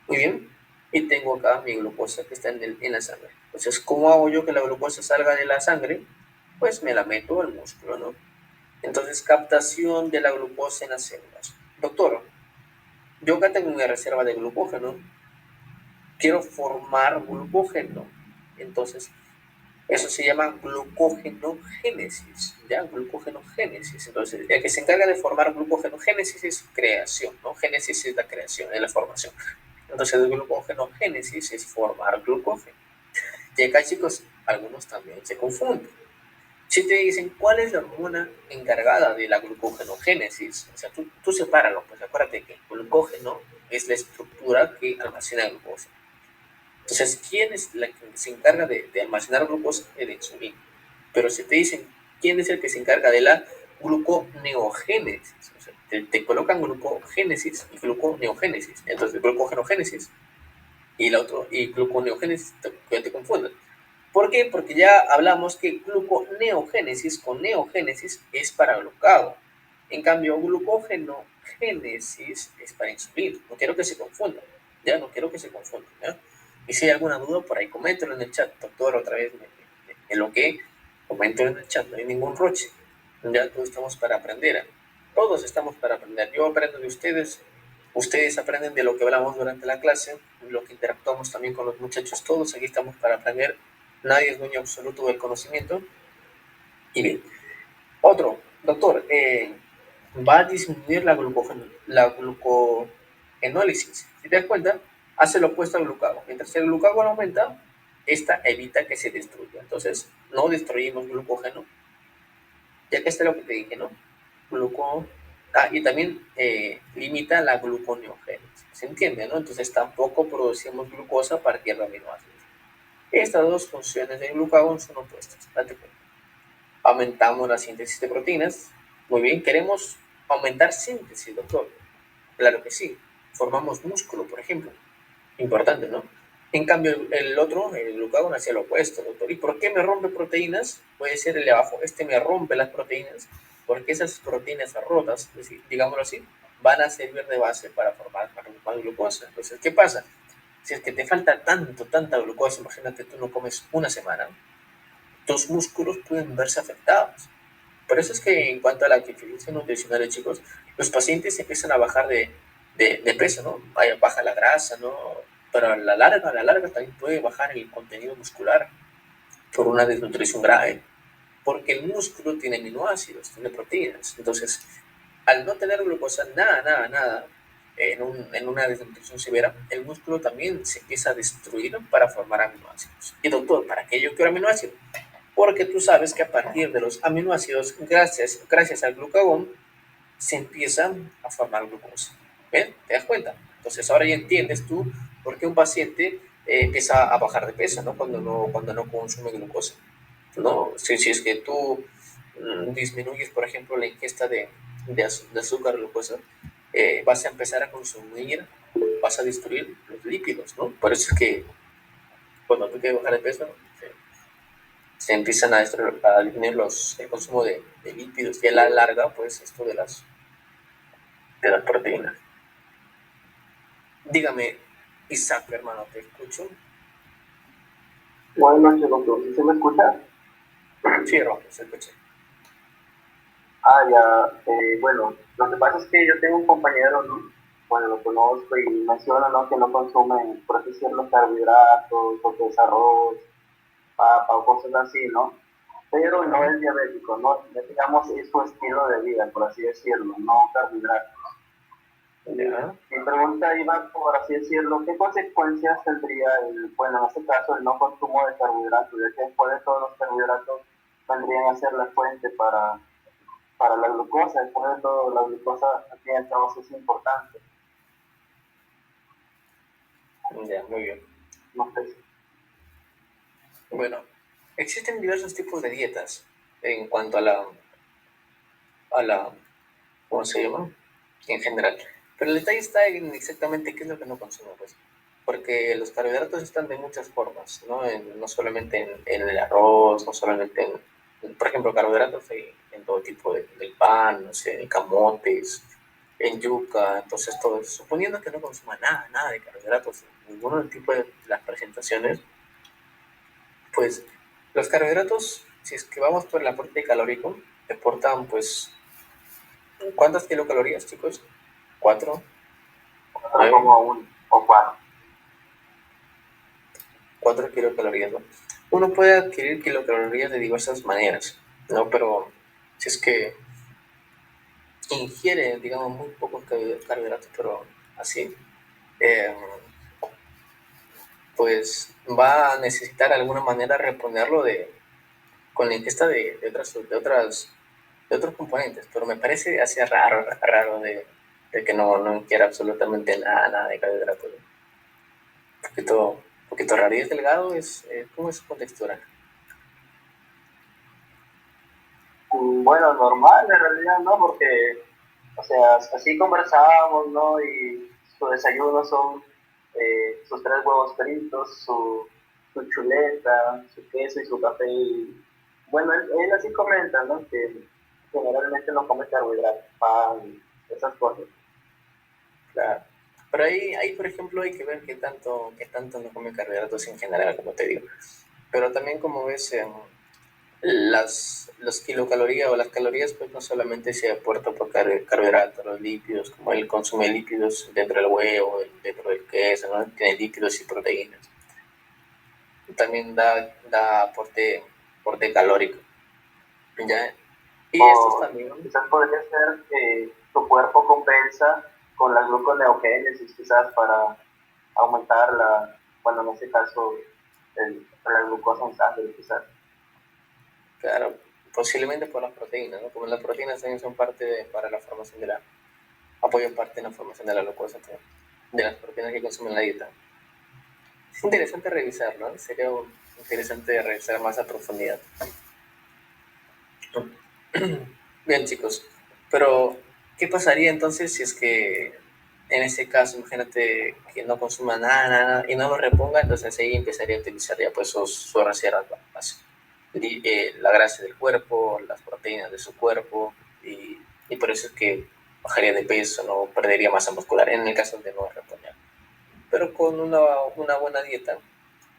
muy bien, y tengo acá mi glucosa que está en la sangre. Entonces, ¿cómo hago yo que la glucosa salga de la sangre? Pues me la meto al músculo, ¿no? Entonces, captación de la glucosa en las células. Doctor, yo acá tengo una reserva de glucógeno, quiero formar glucógeno. Entonces, eso se llama glucogenogénesis, ¿ya? Glucogenogénesis. Entonces, el que se encarga de formar glucogenogénesis es creación, ¿no? Génesis es la creación, es la formación. Entonces, el glucogenogénesis es formar glucógeno. Y acá, chicos, algunos también se confunden. Si te dicen, ¿cuál es la hormona encargada de la glucogenogénesis? O sea, tú sepáralo, pues acuérdate que el glucógeno es la estructura que almacena glucosa. Entonces, ¿quién es la que se encarga de almacenar glucosa? El insulina. Pero si te dicen, ¿quién es el que se encarga de la gluconeogénesis? O sea, te colocan glucogénesis y gluconeogénesis. Entonces, glucogenogénesis y la otra, y gluconeogénesis, que te confundan. ¿Por qué? Porque ya hablamos que gluconeogénesis con neogénesis es para glucagón. En cambio, glucogenogénesis es para insulina. No quiero que se confundan. Ya, no quiero que se confundan. ¿Ya? Y si hay alguna duda, por ahí coméntelo en el chat. Doctor, otra vez me lo que coméntelo en el chat. No hay ningún roche. Ya todos estamos para aprender. ¿Eh? Todos estamos para aprender. Yo aprendo de ustedes. Ustedes aprenden de lo que hablamos durante la clase, lo que interactuamos también con los muchachos. Todos aquí estamos para aprender. Nadie es dueño absoluto del conocimiento. Y bien, otro, doctor, va a disminuir la glucogenólisis. Si te das cuenta, hace lo opuesto al glucagón. Mientras el glucagón aumenta, esta evita que se destruya. Entonces, no destruimos glucógeno, ya que esto es lo que te dije, ¿no? Y también limita la gluconeogénesis. ¿Se entiende, no? Entonces, tampoco producimos glucosa a partir de aminoácidos. Estas dos funciones del glucagón son opuestas. Date cuenta. Aumentamos la síntesis de proteínas. Muy bien, queremos aumentar síntesis, doctor. Claro que sí. Formamos músculo, por ejemplo. Importante, ¿no? En cambio, el otro, el glucagón, hacia lo opuesto, doctor. ¿Y por qué me rompe proteínas? Puede ser el de abajo. Este me rompe las proteínas porque esas proteínas rotas, es decir, digámoslo así, van a servir de base para formar más glucosa. Entonces, ¿qué pasa? Si es que te falta tanta glucosa, imagínate, tú no comes una semana, tus músculos pueden verse afectados. Por eso es que en cuanto a la deficiencia nutricional, chicos, los pacientes empiezan a bajar de peso, ¿no? Baja la grasa, ¿no? Pero a la larga también puede bajar el contenido muscular por una desnutrición grave, porque el músculo tiene aminoácidos, tiene proteínas. Entonces, al no tener glucosa, nada, en una desnutrición severa, el músculo también se empieza a destruir para formar aminoácidos. Y doctor, ¿para qué yo quiero aminoácidos? Porque tú sabes que a partir de los aminoácidos, gracias al glucagón, se empiezan a formar glucosa. ¿Ven? ¿Te das cuenta? Entonces ahora ya entiendes tú por qué un paciente empieza a bajar de peso, ¿no? Cuando no consume glucosa, ¿no? Si es que tú disminuyes, por ejemplo, la ingesta de azúcar, glucosa, vas a empezar a consumir, vas a destruir los lípidos, ¿no? Por eso es que cuando tú quieres bajar de peso, se empiezan a disminuir el consumo de lípidos y a la larga, pues, esto de las proteínas. Dígame, Isaac, hermano, te escucho. Buenas noches, doctor. ¿Sí se me escucha? Sí, hermano, se escucha. Ya. Bueno, lo que pasa es que yo tengo un compañero, ¿no? Bueno, lo conozco y menciona, ¿no? Que no consume, por así decirlo, carbohidratos, o que es arroz, papa o cosas así, ¿no? Pero no es diabético, ¿no? Digamos, es su estilo de vida, por así decirlo, no carbohidratos. Ya. Mi pregunta iba, por así decirlo, ¿qué consecuencias tendría bueno, en este caso, el no consumo de carbohidratos? Ya que después de todos los carbohidratos vendrían a ser la fuente para la glucosa. Después de todo, la glucosa aquí en Estados es importante. Ya, muy bien. No sé si... Bueno, existen diversos tipos de dietas en cuanto a la, ¿cómo se llama? En general. Pero el detalle está en exactamente qué es lo que no consume, pues. Porque los carbohidratos están de muchas formas, ¿no? No solamente en el arroz, no solamente por ejemplo, carbohidratos en todo tipo del pan, no sé, en camotes, en yuca, entonces todo eso. Suponiendo que no consuma nada de carbohidratos, ninguno del tipo de las presentaciones, pues los carbohidratos, si es que vamos por el aporte calórico, te aportan, pues, ¿cuántas kilocalorías, chicos? 4, 9, como un o cuatro. 4 kilocalorías, ¿no? Uno puede adquirir kilocalorías de diversas maneras, ¿no? Pero si es que ingiere, digamos, muy pocos carbohidratos, pero así, eh, pues va a necesitar alguna manera reponerlo con la ingesta de otros componentes, pero me parece así raro de que no quiera absolutamente nada de carbohidratos. Un poquito raro. Y es delgado, ¿cómo es su contextura? Bueno, normal en realidad, ¿no? Porque, o sea, así conversábamos, ¿no? Y su desayuno son sus 3 huevos fritos, su chuleta, su queso y su café. Y, bueno, él así comenta, ¿no? Que generalmente no come carbohidratos, pan, esas cosas. Claro. Pero ahí, por ejemplo, hay que ver qué tanto no come carbohidratos en general, como te digo. Pero también, como ves, las kilocalorías o las calorías, pues no solamente se aporta por carbohidratos, los lípidos, como él consume lípidos dentro del huevo, dentro del queso, ¿no? Tiene lípidos y proteínas. También da aporte calórico. ¿Ya? Y estos también. Quizás podría ser que tu cuerpo compensa con la gluconeogénesis, quizás para aumentar bueno, en este caso, la glucosa en sangre, quizás. Claro, posiblemente por las proteínas, ¿no? Como las proteínas también son para la formación apoyan parte en la formación de la glucosa, de las proteínas que consumen la dieta. Es interesante revisar, ¿no? Sería interesante revisar más a profundidad. Bien, chicos, pero ¿qué pasaría entonces si es que en ese caso, imagínate que no consuma nada y no lo reponga, entonces ahí empezaría a utilizar ya pues sus reservas básicas? La grasa del cuerpo, las proteínas de su cuerpo, y por eso es que bajaría de peso, no perdería masa muscular en el caso de no reponer. Pero con una buena dieta,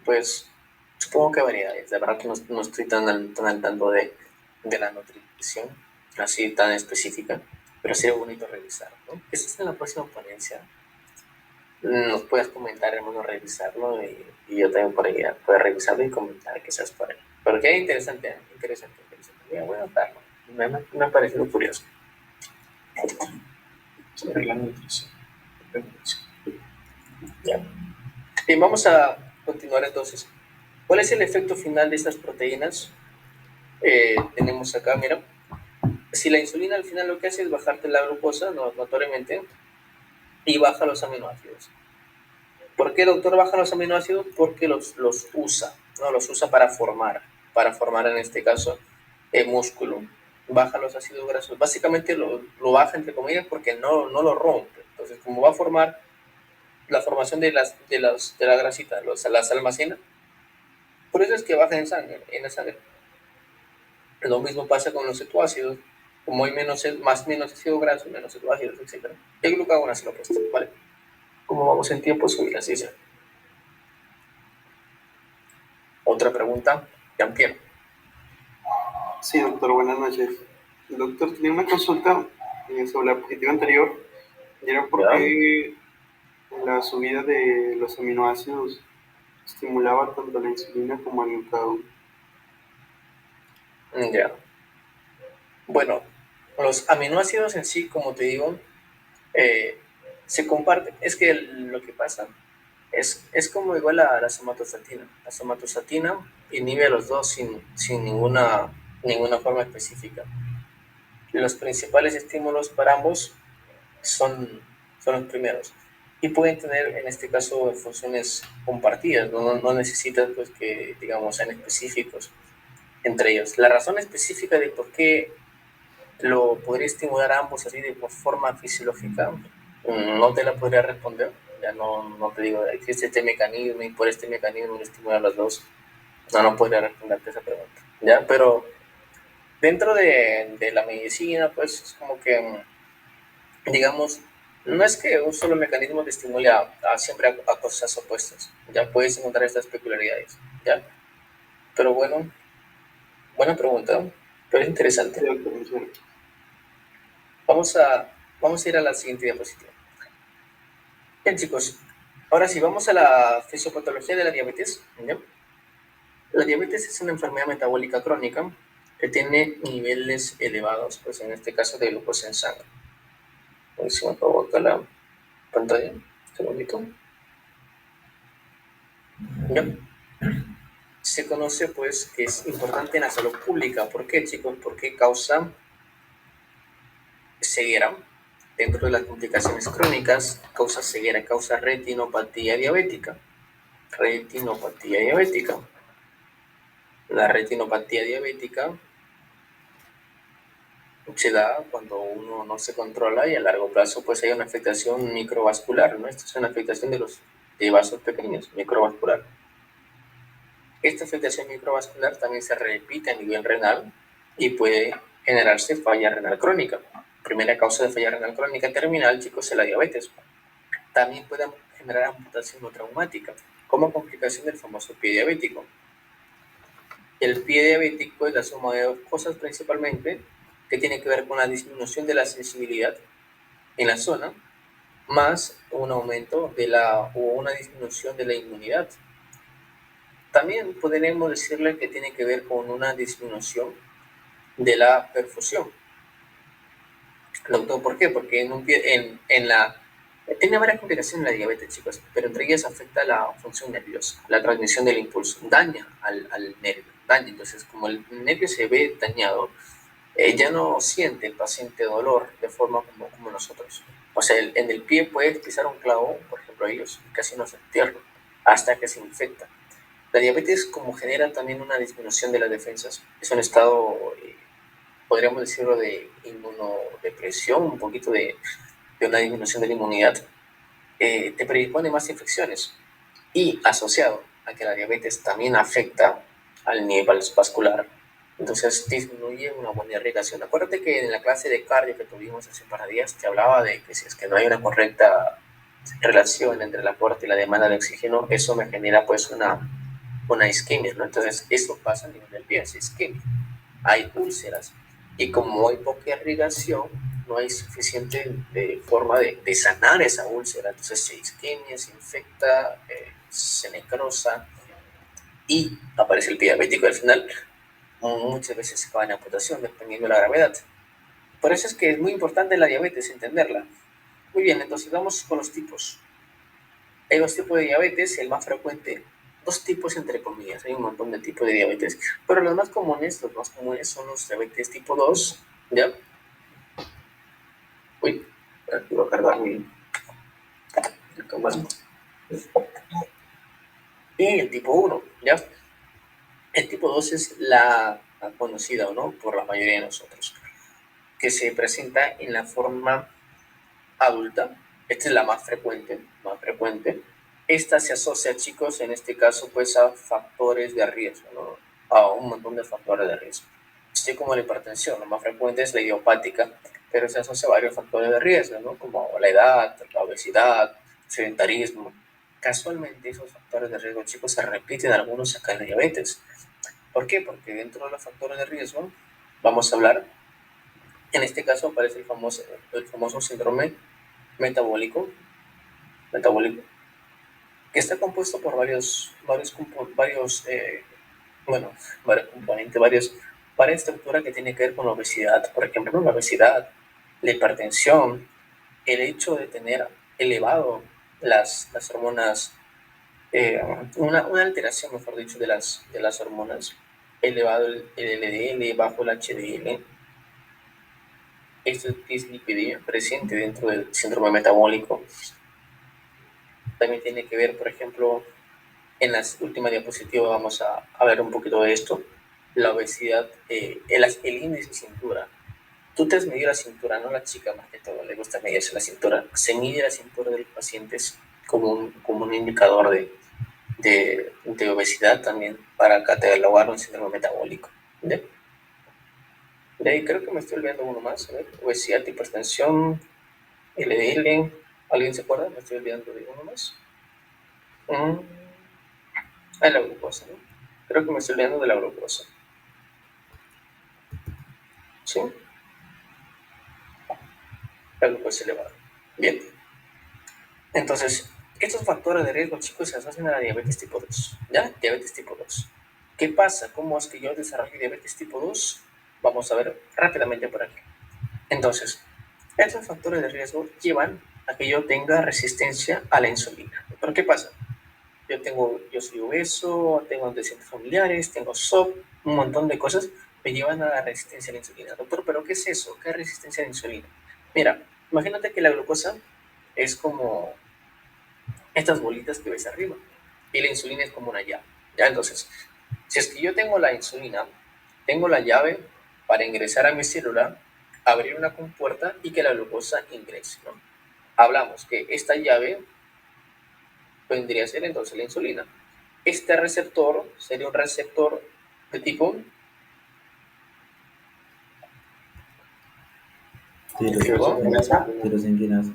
pues supongo que variedades. De verdad que no estoy tan al tanto de la nutrición así tan específica, pero sería bonito revisar, ¿no? Eso es en la próxima ponencia. Nos puedes comentar, hermano, revisarlo y yo también por ahí puedo revisarlo y comentar quizás por ahí. Pero qué interesante, interesante. Voy a anotarlo. Me ha parecido curioso. Sobre la nutrición. Ya. Bien, vamos a continuar entonces. ¿Cuál es el efecto final de estas proteínas? Tenemos acá, mira, si la insulina al final lo que hace es bajarte la glucosa, notoriamente, y baja los aminoácidos. ¿Por qué el doctor baja los aminoácidos? Porque los usa, ¿no? Los usa para formar en este caso el músculo. Baja los ácidos grasos. Básicamente lo baja entre comillas porque no lo rompe. Entonces, como va a formar la formación de la grasita, las almacena, por eso es que baja en la sangre. Lo mismo pasa con los cetoácidos. Como hay menos ácido graso, menos cetoácidos, etc. El glucagón hace lo opuesto, ¿vale? Como vamos en tiempo, subir así sea. Otra pregunta, Jean-Pierre. Sí, doctor, buenas noches. Doctor, tenía una consulta sobre la diapositiva anterior, y era por qué la subida de los aminoácidos estimulaba tanto la insulina como el glucagón. Ya. Bueno, los aminoácidos en sí, como te digo, se comparten. Es que lo que pasa es como igual a la somatostatina. La somatostatina inhibe a los dos sin ninguna forma específica. Los principales estímulos para ambos son los primeros. Y pueden tener, en este caso, funciones compartidas. No necesitan, pues, que, digamos, sean específicos entre ellos. La razón específica de por qué lo podría estimular a ambos así de forma fisiológica, no te la podría responder. Ya no te digo, existe este mecanismo y por este mecanismo lo estimula a los dos. No podría responderte esa pregunta. ¿Ya? Pero dentro de la medicina, pues es como que, digamos, no es que un solo mecanismo te estimule siempre a cosas opuestas. Ya puedes encontrar estas peculiaridades. ¿Ya? Pero bueno, buena pregunta, pero es interesante. Sí, doctor, muchas gracias. Vamos a ir a la siguiente diapositiva. Bien, chicos, ahora sí, vamos a la fisiopatología de la diabetes. ¿Ya? La diabetes es una enfermedad metabólica crónica que tiene niveles elevados, pues en este caso de glucosa en sangre. A ver si me provoca la pantalla. Un segundito. ¿Ya? Se conoce, pues, que es importante en la salud pública. ¿Por qué, chicos? Porque causa ceguera. Dentro de las complicaciones crónicas, causa ceguera, causa retinopatía diabética. Retinopatía diabética. La retinopatía diabética se da cuando uno no se controla y a largo plazo pues hay una afectación microvascular, ¿no? Esta es una afectación de vasos pequeños, microvascular. Esta afectación microvascular también se repite a nivel renal y puede generarse falla renal crónica. Primera causa de falla renal crónica terminal, chicos, es la diabetes. También puede generar amputación no traumática como complicación del famoso pie diabético. El pie diabético es la suma de dos cosas principalmente, que tiene que ver con la disminución de la sensibilidad en la zona, más un aumento o una disminución de la inmunidad. También podríamos decirle que tiene que ver con una disminución de la perfusión. Doctor, ¿por qué? Porque tiene varias complicaciones la diabetes, chicos, pero entre ellas afecta la función nerviosa, la transmisión del impulso, daña al nervio, entonces como el nervio se ve dañado, ya no siente el paciente dolor de forma como nosotros. O sea, en el pie puedes pisar un clavo, por ejemplo, ellos casi no se entierran hasta que se infecta. La diabetes, como genera también una disminución de las defensas, es un estado, podríamos decirlo, de inmunodepresión, un poquito de una disminución de la inmunidad, te predispone más infecciones. Y asociado a que la diabetes también afecta al nivel vascular, entonces disminuye una buena irrigación. Acuérdate que en la clase de cardio que tuvimos hace un par de días te hablaba de que si es que no hay una correcta relación entre el aporte y la demanda de oxígeno, eso me genera pues una isquemia, ¿no? Entonces eso pasa a nivel del pie, es isquemia. Hay úlceras y como hay poca irrigación, no hay suficiente forma de sanar esa úlcera, entonces se isquemia, se infecta, se necrosa y aparece el pie diabético. Al final muchas veces se acaba en amputación dependiendo de la gravedad. Por eso es que es muy importante la diabetes, entenderla. Muy bien, entonces vamos con los tipos. Hay dos tipos de diabetes, el más frecuente, dos tipos entre comillas, hay un montón de tipos de diabetes, pero los más comunes son los diabetes tipo 2, ¿ya? Uy, aquí voy a cargar mi cámara. Y el tipo 1, ¿ya? El tipo 2 es la conocida o no por la mayoría de nosotros, que se presenta en la forma adulta. Esta es la más frecuente, más frecuente. Esta se asocia, chicos, en este caso, pues a factores de riesgo, ¿no? A un montón de factores de riesgo. Así como la hipertensión, lo más frecuente es la idiopática, pero se asocia a varios factores de riesgo, ¿no? Como la edad, la obesidad, sedentarismo. Casualmente, esos factores de riesgo, chicos, se repiten algunos acá en la diabetes. ¿Por qué? Porque dentro de los factores de riesgo, vamos a hablar, en este caso aparece el famoso síndrome metabólico, que está compuesto por varios componentes, varias estructuras que tienen que ver con la obesidad. Por ejemplo, la obesidad, la hipertensión, el hecho de tener elevado las hormonas, una alteración, mejor dicho, de las hormonas, elevado el LDL, bajo el HDL. Esto es dislipidemia presente dentro del síndrome metabólico. También tiene que ver, por ejemplo, en las últimas diapositivas vamos a ver un poquito de esto. La obesidad, el índice de cintura. Tú te has medido la cintura, ¿no? La chica más que todo le gusta medirse la cintura. Se mide la cintura de los pacientes como un indicador de obesidad también para catalogar un síndrome metabólico. ¿De? De ahí creo que me estoy olvidando uno más. A ver, obesidad, hipertensión, LDL. ¿Alguien se acuerda? Me estoy olvidando de uno más. La glucosa, ¿no? Creo que me estoy olvidando de la glucosa. ¿Sí? La glucosa elevada. Bien. Entonces, estos factores de riesgo, chicos, se asocian a la diabetes tipo 2. ¿Ya? Diabetes tipo 2. ¿Qué pasa? ¿Cómo es que yo desarrollo diabetes tipo 2? Vamos a ver rápidamente por aquí. Entonces, estos factores de riesgo llevan a que yo tenga resistencia a la insulina. ¿Pero qué pasa? Yo soy obeso, tengo antecedentes familiares, tengo SOP, un montón de cosas me llevan a la resistencia a la insulina. Doctor, ¿pero qué es eso? ¿Qué es resistencia a la insulina? Mira, imagínate que la glucosa es como estas bolitas que ves arriba y la insulina es como una llave. ¿Ya? Entonces, si es que yo tengo la insulina, tengo la llave para ingresar a mi célula, abrir una compuerta y que la glucosa ingrese, ¿no? Hablamos que esta llave vendría a ser entonces la insulina. Este receptor sería un receptor de tipo tirosinquinasa.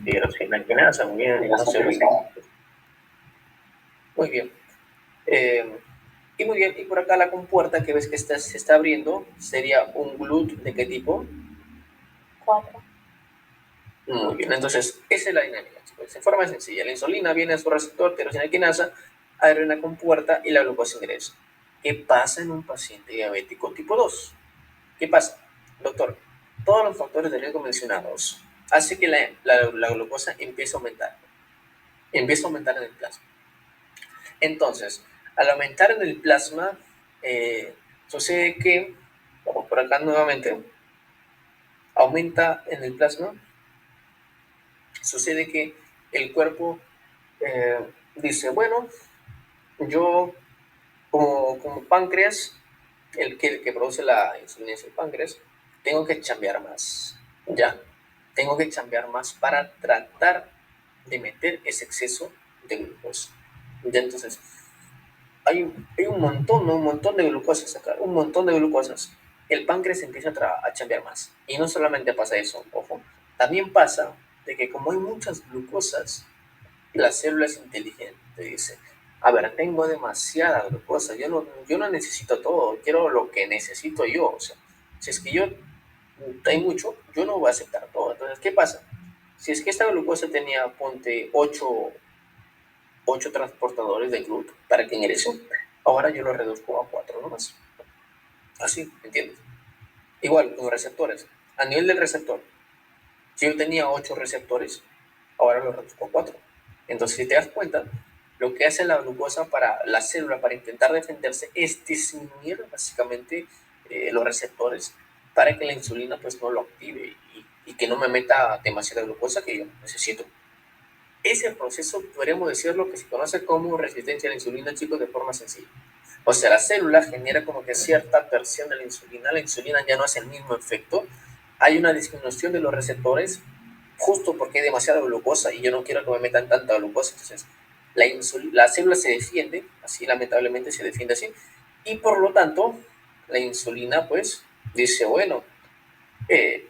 tirosinquinasa, muy bien, muy bien. Y muy bien, y por acá la compuerta que ves que se está abriendo sería un GLUT de qué tipo? 4. Muy bien, entonces esa es la dinámica, chicos. En forma sencilla, la insulina viene a su receptor, tirosinquinasa, abre una compuerta y la glucosa ingresa. ¿Qué pasa en un paciente diabético tipo 2? ¿Qué pasa? Doctor, todos los factores de riesgo mencionados hace que la glucosa empiece a aumentar. Empieza a aumentar en el plasma. Entonces, al aumentar en el plasma, sucede que, vamos por acá nuevamente, aumenta en el plasma, sucede que el cuerpo dice, bueno, yo como páncreas, el que produce la insulina es el páncreas, tengo que chambear más, ya, tengo que chambear más para tratar de meter ese exceso de glucosa. Ya, entonces, hay un montón de glucosas acá, un montón de glucosas. El páncreas empieza a chambear más. Y no solamente pasa eso, ojo, también pasa de que como hay muchas glucosas, la célula es inteligente, dice, a ver, tengo demasiada glucosa, yo no necesito todo, quiero lo que necesito yo. O sea, si es que hay mucho, yo no voy a aceptar todo. Entonces, ¿qué pasa? Si es que esta glucosa tenía, ponte, 8 transportadores de GLUT para que ingrese, ahora yo lo reduzco a 4 nomás. Así, ¿entiendes? Igual, con receptores. A nivel del receptor, si yo tenía 8 receptores, ahora lo reduzco a 4. Entonces, si te das cuenta, lo que hace la glucosa para la célula para intentar defenderse es disminuir básicamente los receptores para que la insulina pues no lo active y que no me meta demasiada glucosa que yo necesito. Ese proceso podríamos decirlo que se conoce como resistencia a la insulina, chicos, de forma sencilla. O sea, la célula genera como que cierta aversión a la insulina ya no hace el mismo efecto, hay una disminución de los receptores justo porque hay demasiada glucosa y yo no quiero que me metan tanta glucosa, entonces la célula se defiende, así lamentablemente se defiende así, y por lo tanto la insulina pues dice, bueno, ¿qué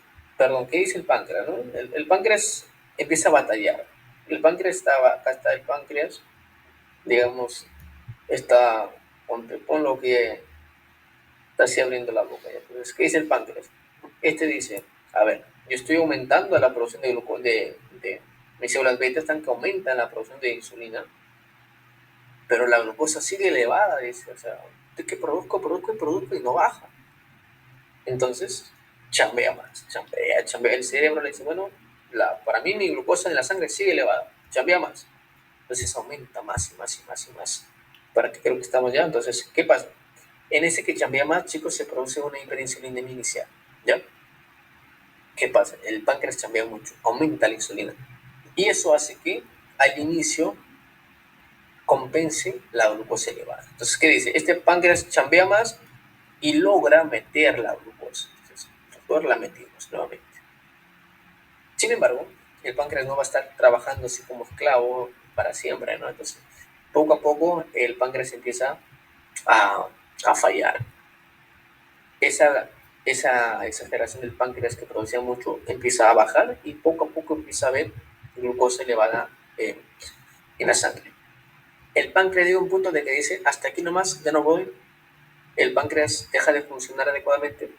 dice el páncreas? ¿No? El páncreas empieza a batallar, el páncreas estaba, acá está el páncreas, digamos, está, ponlo que está así abriendo la boca. ¿Ya? Entonces, ¿qué dice el páncreas? Este dice, a ver, yo estoy aumentando la producción de glucosa, de mis células beta están que aumentan la producción de insulina, pero la glucosa sigue elevada, dice, o sea, de que produzco y no baja. Entonces, chambea más, chambea. El cerebro le dice, bueno, para mí mi glucosa en la sangre sigue elevada, chambea más. Entonces aumenta más y más y más y más. ¿Para qué creo que estamos ya? Entonces, ¿qué pasa? En ese que chambea más, chicos, se produce una hiperinsulinemia inicial, ¿ya? ¿Qué pasa? El páncreas chambea mucho, aumenta la insulina. Y eso hace que al inicio compense la glucosa elevada. Entonces, ¿qué dice? Este páncreas chambea más y logra meter la glucosa. Entonces, nosotros la metimos nuevamente. Sin embargo, el páncreas no va a estar trabajando así como esclavo para siempre, ¿no? Entonces, poco a poco el páncreas empieza a fallar. Esa exageración del páncreas que producía mucho empieza a bajar y poco a poco empieza a haber glucosa elevada en la sangre. El páncreas llega a un punto de que dice, hasta aquí nomás, ya no voy. El páncreas deja de funcionar adecuadamente,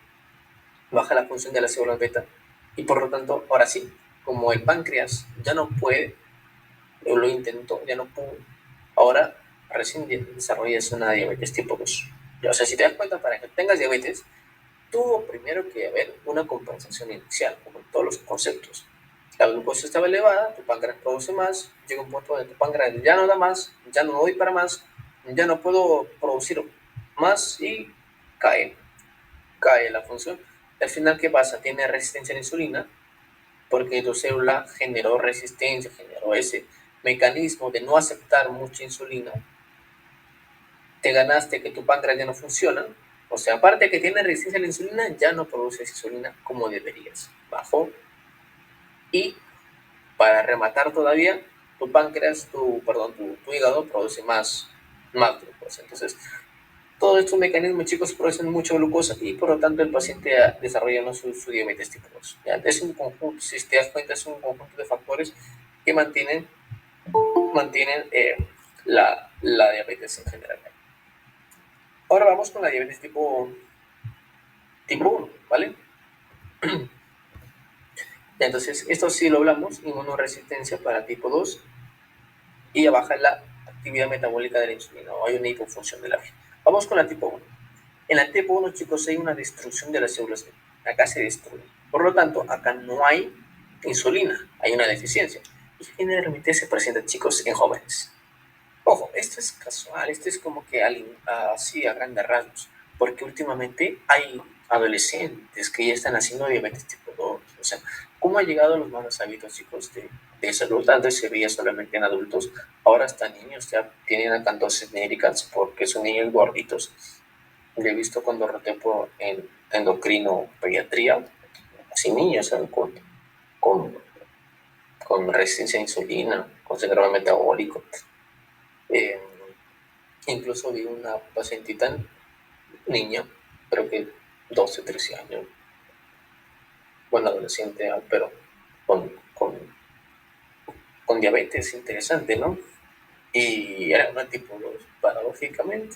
baja la función de las células beta y por lo tanto, ahora sí, como el páncreas ya no puede, o lo intentó, ya no pudo, ahora recién desarrollas una diabetes tipo 2. O sea, si te das cuenta, para que tengas diabetes, tuvo primero que haber una compensación inicial, como en todos los conceptos. La glucosa estaba elevada, tu páncreas produce más, llega un punto donde tu páncreas ya no da más, ya no doy para más, ya no puedo producir más y cae la función. Al final, ¿qué pasa? Tiene resistencia a la insulina porque tu célula generó resistencia, generó ese mecanismo de no aceptar mucha insulina. Te ganaste que tu páncreas ya no funciona. O sea, aparte de que tiene resistencia a la insulina, ya no produces insulina como deberías. Bajó. Y para rematar todavía, tu páncreas, tu hígado produce más glucosa. Entonces, todos estos mecanismos, chicos, producen mucha glucosa y por lo tanto el paciente desarrolla su diabetes tipo 2. ¿Ya? Es un conjunto, si te das cuenta, es un conjunto de factores que mantienen la diabetes en general. Ahora vamos con la diabetes tipo 1, ¿vale? Entonces, esto sí lo hablamos, inmunoresistencia para tipo 2 y baja la actividad metabólica de la insulina o hay una hipofunción de la vida. Vamos con la tipo 1. En la tipo 1, chicos, hay una destrucción de las células. Acá se destruye. Por lo tanto, acá no hay insulina, hay una deficiencia. Y generalmente se presenta, chicos, en jóvenes. Ojo, esto es casual, esto es como que así a grandes rasgos, porque últimamente hay adolescentes que ya están haciendo diabetes tipo 2. O sea, ¿cómo ha llegado a los malos hábitos, chicos, de salud? Antes se veía solamente en adultos, ahora hasta niños ya tienen acantosis médicas porque son niños gorditos. Yo he visto cuando roté por en endocrino pediatría, así niños ¿sabes? Con, con resistencia a insulina, con síndrome metabólico. Incluso vi una pacientita niña, creo que 12, 13 años, bueno, adolescente, pero con, con, con diabetes interesante, ¿no? Y era una tipo 2, paradójicamente.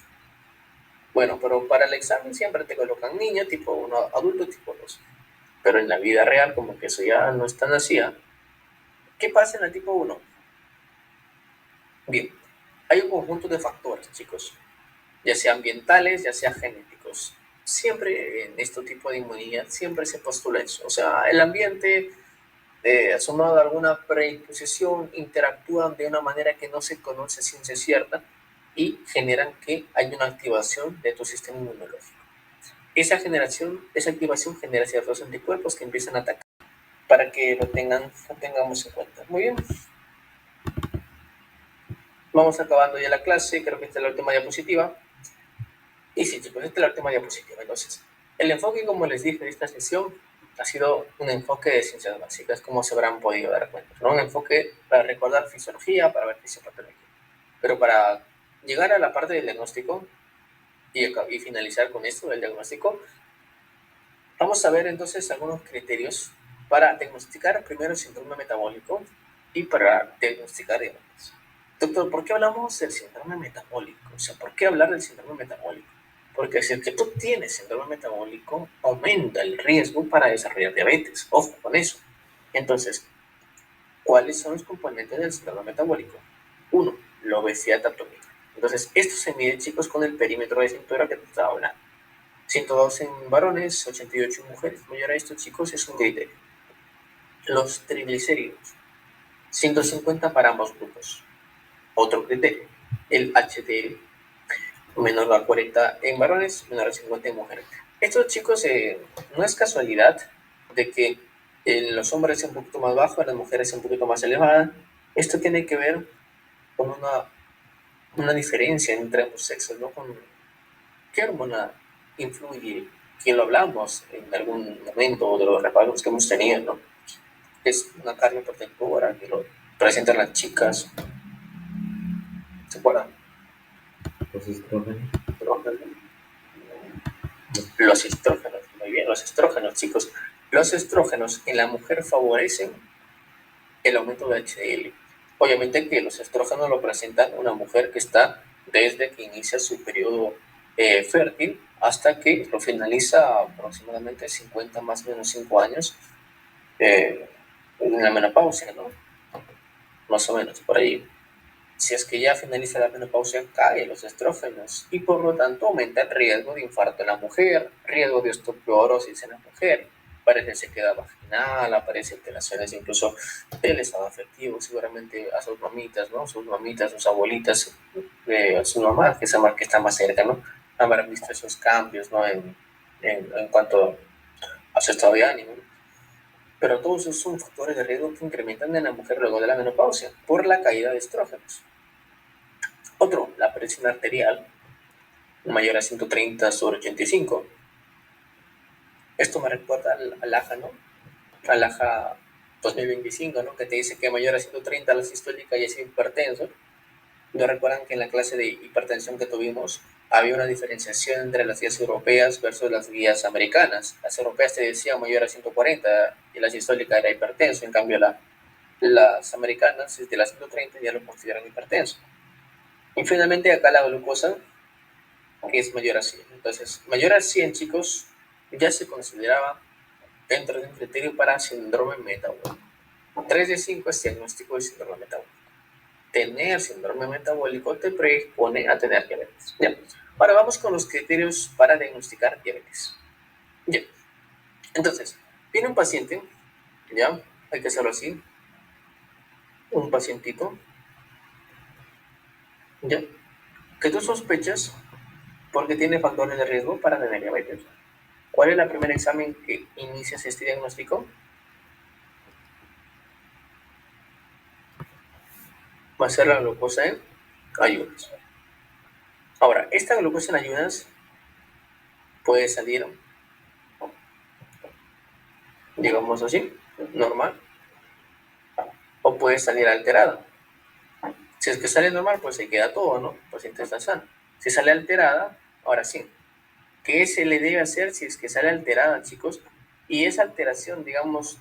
Bueno, pero para el examen siempre te colocan niño tipo 1, adulto tipo 2. Pero en la vida real como que eso ya no es tan así. ¿Qué pasa en el tipo 1? Bien, hay un conjunto de factores, chicos, ya sea ambientales, ya sea genéticos. Siempre en este tipo de inmunidad, siempre se postula eso. O sea, el ambiente, sumado a alguna predisposición, interactúan de una manera que no se conoce a ciencia cierta y generan que haya una activación de tu sistema inmunológico. Esa activación genera ciertos anticuerpos que empiezan a atacar para que lo tengamos en cuenta. Muy bien. Vamos acabando ya la clase, creo que esta es la última diapositiva. Y sí, chicos, esta es la última diapositiva. Entonces, el enfoque, como les dije, de esta sesión ha sido un enfoque de ciencias básicas, como se habrán podido dar cuenta, ¿no? Un enfoque para recordar fisiología, para ver fisiopatología. Pero para llegar a la parte del diagnóstico y finalizar con esto del diagnóstico, vamos a ver entonces algunos criterios para diagnosticar primero el síndrome metabólico y para diagnosticar diabetes. Doctor, ¿por qué hablamos del síndrome metabólico? O sea, ¿por qué hablar del síndrome metabólico? Porque si el que tú tienes síndrome metabólico, aumenta el riesgo para desarrollar diabetes. Ojo con eso. Entonces, ¿cuáles son los componentes del síndrome metabólico? 1. La obesidad atómica. Entonces, esto se mide, chicos, con el perímetro de cintura que te estaba hablando. 102 en varones, 88 en mujeres. Mayor a esto, chicos, es un criterio. Los triglicéridos, 150 para ambos grupos. Otro criterio, el HDL, menor a 40 en varones, menor a 50 en mujeres. Esto, chicos, no es casualidad de que en los hombres es un poquito más bajo, en las mujeres es un poquito más elevada. Esto tiene que ver con una diferencia entre ambos sexos, ¿no? Con qué hormona influye, que lo hablamos en algún momento de los reparos que hemos tenido, ¿no? Es una carga protectora que lo presentan las chicas. ¿Se acuerdan? Los estrógenos. Los estrógenos, muy bien, los estrógenos, chicos. Los estrógenos en la mujer favorecen el aumento de HDL. Obviamente que los estrógenos lo presentan una mujer que está desde que inicia su periodo fértil hasta que lo finaliza aproximadamente 50 más o menos 5 años en la menopausia, ¿no? Más o menos, por ahí. Si es que ya finaliza la menopausia, caen los estrógenos y por lo tanto aumenta el riesgo de infarto en la mujer, riesgo de osteoporosis en la mujer, aparece sequedad vaginal, aparece alteraciones incluso del estado afectivo, seguramente a sus mamitas, ¿no? Sus mamitas, sus abuelitas, a su mamá, que está más cerca, ¿no? Habrán visto esos cambios, ¿no? En cuanto a su estado de ánimo. Pero todos esos son factores de riesgo que incrementan en la mujer luego de la menopausia por la caída de estrógenos. Otro, la presión arterial mayor a 130 sobre 85. Esto me recuerda al AJA, ¿no? Al AJA 2025, ¿no? Que te dice que mayor a 130 la sistólica y es hipertenso. ¿No recuerdan que en la clase de hipertensión que tuvimos había una diferenciación entre las guías europeas versus las guías americanas? Las europeas te decían mayor a 140 y la sistólica era hipertenso, en cambio las americanas desde las 130 ya lo consideran hipertenso. Y finalmente acá la glucosa, que es mayor a 100. Entonces, mayor a 100, chicos, ya se consideraba dentro de un criterio para síndrome metabólico. 3 de 5 es diagnóstico de síndrome metabólico. Tener síndrome metabólico te predispone a tener diabetes. Ya. Ahora vamos con los criterios para diagnosticar diabetes. Ya. Entonces, viene un paciente, ya, hay que hacerlo así, un pacientito, ya, que tú sospechas porque tiene factores de riesgo para tener diabetes. ¿Cuál es el primer examen que inicias este diagnóstico? Va a ser la glucosa en ayunas. Ahora, esta glucosa en ayunas puede salir, digamos así, normal, o puede salir alterada. Si es que sale normal, pues se queda todo, ¿no? El paciente está sano. Si sale alterada, ahora sí, ¿qué se le debe hacer si es que sale alterada, chicos? Y esa alteración, digamos,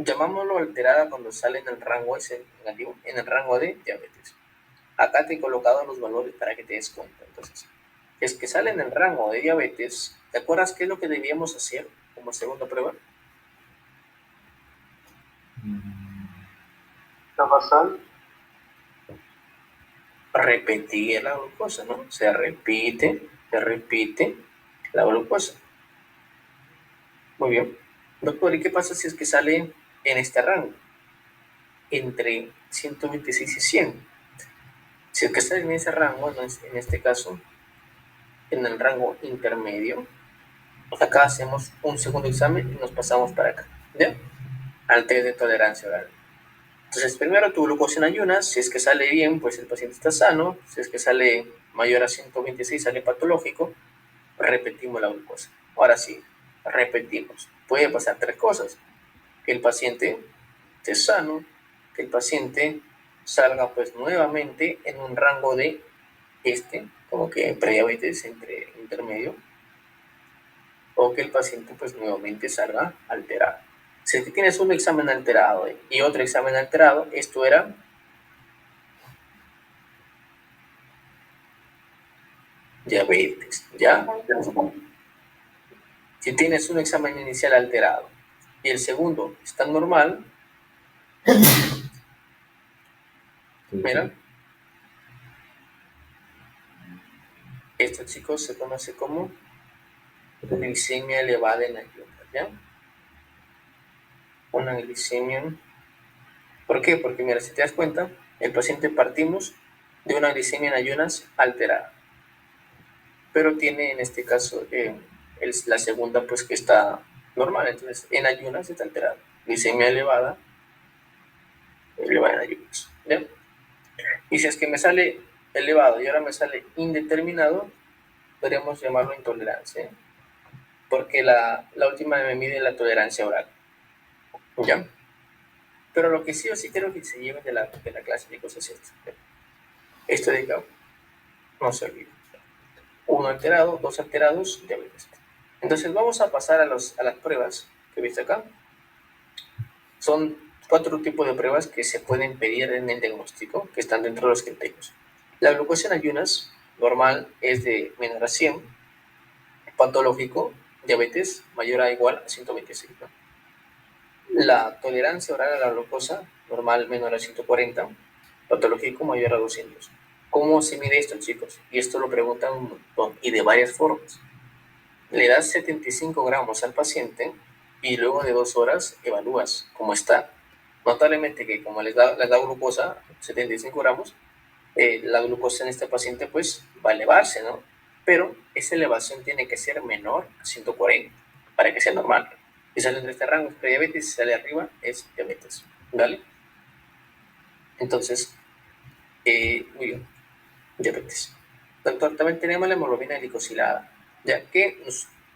llamámoslo alterada cuando sale en el rango ese negativo, en el rango de diabetes. Acá te he colocado los valores para que te des cuenta. Entonces, es que sale en el rango de diabetes. ¿Te acuerdas qué es lo que debíamos hacer como segunda prueba? ¿Qué pasó? Repetir la glucosa, ¿no? Se repite la glucosa. Muy bien. Doctor, ¿y qué pasa si es que sale en este rango? Entre 126 y 100. Si es que sale en ese rango, en este caso, en el rango intermedio, acá hacemos un segundo examen y nos pasamos para acá, ¿ya? Al test de tolerancia oral. Entonces, primero tu glucosa en ayunas, si es que sale bien, pues el paciente está sano. Si es que sale mayor a 126, sale patológico, repetimos la glucosa. Ahora sí, repetimos. Puede pasar tres cosas: que el paciente esté sano, que el paciente salga pues nuevamente en un rango de como que prediabetes intermedio, o que el paciente pues nuevamente salga alterado. Si es que tienes un examen alterado y otro examen alterado, esto era diabetes, ¿ya? Si tienes un examen inicial alterado y el segundo está normal, mira, esto, chicos, se conoce como glicemia elevada en ayunas, ¿ya? Una glicemia. ¿Por qué? Porque mira, si te das cuenta, el paciente partimos de una glicemia en ayunas alterada, pero tiene en este caso la segunda pues que está normal, entonces en ayunas está alterada. Glicemia elevada en ayunas, ¿ya? Y si es que me sale elevado y ahora me sale indeterminado, podríamos llamarlo intolerancia, porque la última me mide la tolerancia oral, ¿ya? Pero lo que sí o sí quiero que se lleven de la clase de cosas es esto de acá, no se olvide. 1 alterado, 2 alterados, diabetes. Entonces vamos a pasar a las pruebas que viste acá. Son 4 tipos de pruebas que se pueden pedir en el diagnóstico, que están dentro de los criterios. La glucosa en ayunas normal es de menor a 100, patológico, diabetes mayor a igual a 126. ¿no? La tolerancia oral a la glucosa normal menor a 140, patológico mayor a 200. ¿Cómo se mide esto, chicos? Y esto lo preguntan un montón y de varias formas. Le das 75 gramos al paciente y luego de 2 horas evalúas cómo está. Notablemente que como les da glucosa, 75 gramos, la glucosa en este paciente pues va a elevarse, ¿no? Pero esa elevación tiene que ser menor a 140 para que sea normal. Si sale entre este rango es prediabetes, si sale arriba es diabetes, ¿vale? Entonces, muy bien, diabetes. Doctor, también tenemos la hemoglobina glicosilada, ya que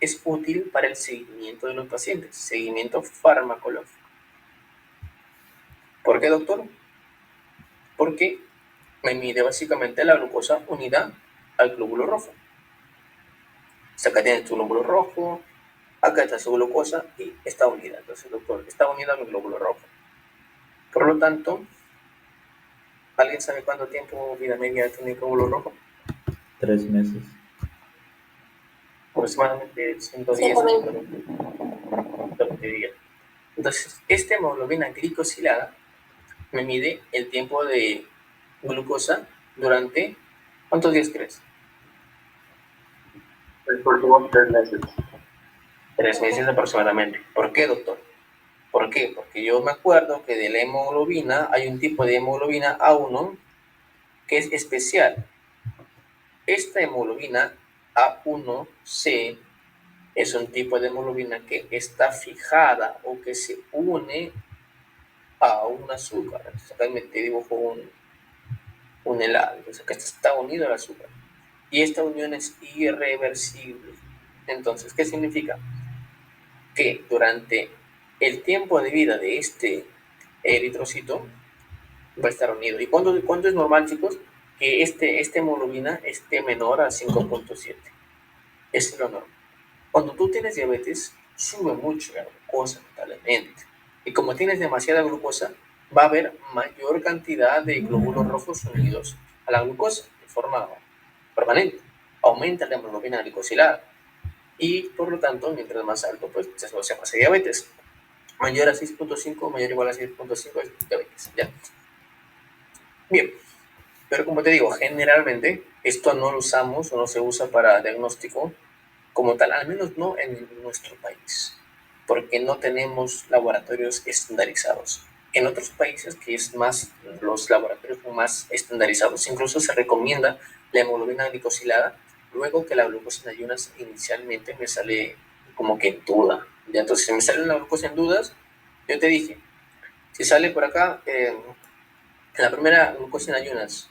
es útil para el seguimiento de los pacientes, seguimiento farmacológico. ¿Por qué, doctor? Porque me mide básicamente la glucosa unida al glóbulo rojo. O sea, acá tienes tu glóbulo rojo, acá está su glucosa y está unida. Entonces, doctor, está unida al glóbulo rojo. Por lo tanto, ¿alguien sabe cuánto tiempo vida media tiene el glóbulo rojo? 3 meses. Aproximadamente 110 días. Entonces, esta hemoglobina glicosilada me mide el tiempo de glucosa durante, ¿cuántos días crees? Los últimos 3 meses. 3 meses aproximadamente. ¿Por qué, doctor? ¿Por qué? Porque yo me acuerdo que de la hemoglobina hay un tipo de hemoglobina A1 que es especial. Esta hemoglobina A1C es un tipo de hemoglobina que está fijada o que se une a un azúcar. Entonces acá te dibujo un helado. Entonces acá está unido al azúcar. Y esta unión es irreversible. Entonces, ¿qué significa? Que durante el tiempo de vida de este eritrocito va a estar unido. ¿Y cuándo es normal, chicos? Que esta hemoglobina esté menor a 5.7. Es lo normal. Cuando tú tienes diabetes, sube mucho la glucosa totalmente. Y como tienes demasiada glucosa, va a haber mayor cantidad de glóbulos rojos unidos a la glucosa de forma permanente. Aumenta la hemoglobina glicosilada. Y por lo tanto, mientras más alto, pues se asocia más a diabetes. Mayor a 6.5, mayor o igual a 6.5 es diabetes. ¿Ya? Bien, pero como te digo, generalmente esto no lo usamos o no se usa para diagnóstico como tal, al menos no en nuestro país, porque no tenemos laboratorios estandarizados. En otros países que es más, los laboratorios son más estandarizados, incluso se recomienda la hemoglobina glicosilada, luego que la glucosa en ayunas inicialmente me sale como que en duda. ¿Ya? Entonces, si me sale la glucosa en dudas, yo te dije, Si sale por acá, la primera glucosa en ayunas,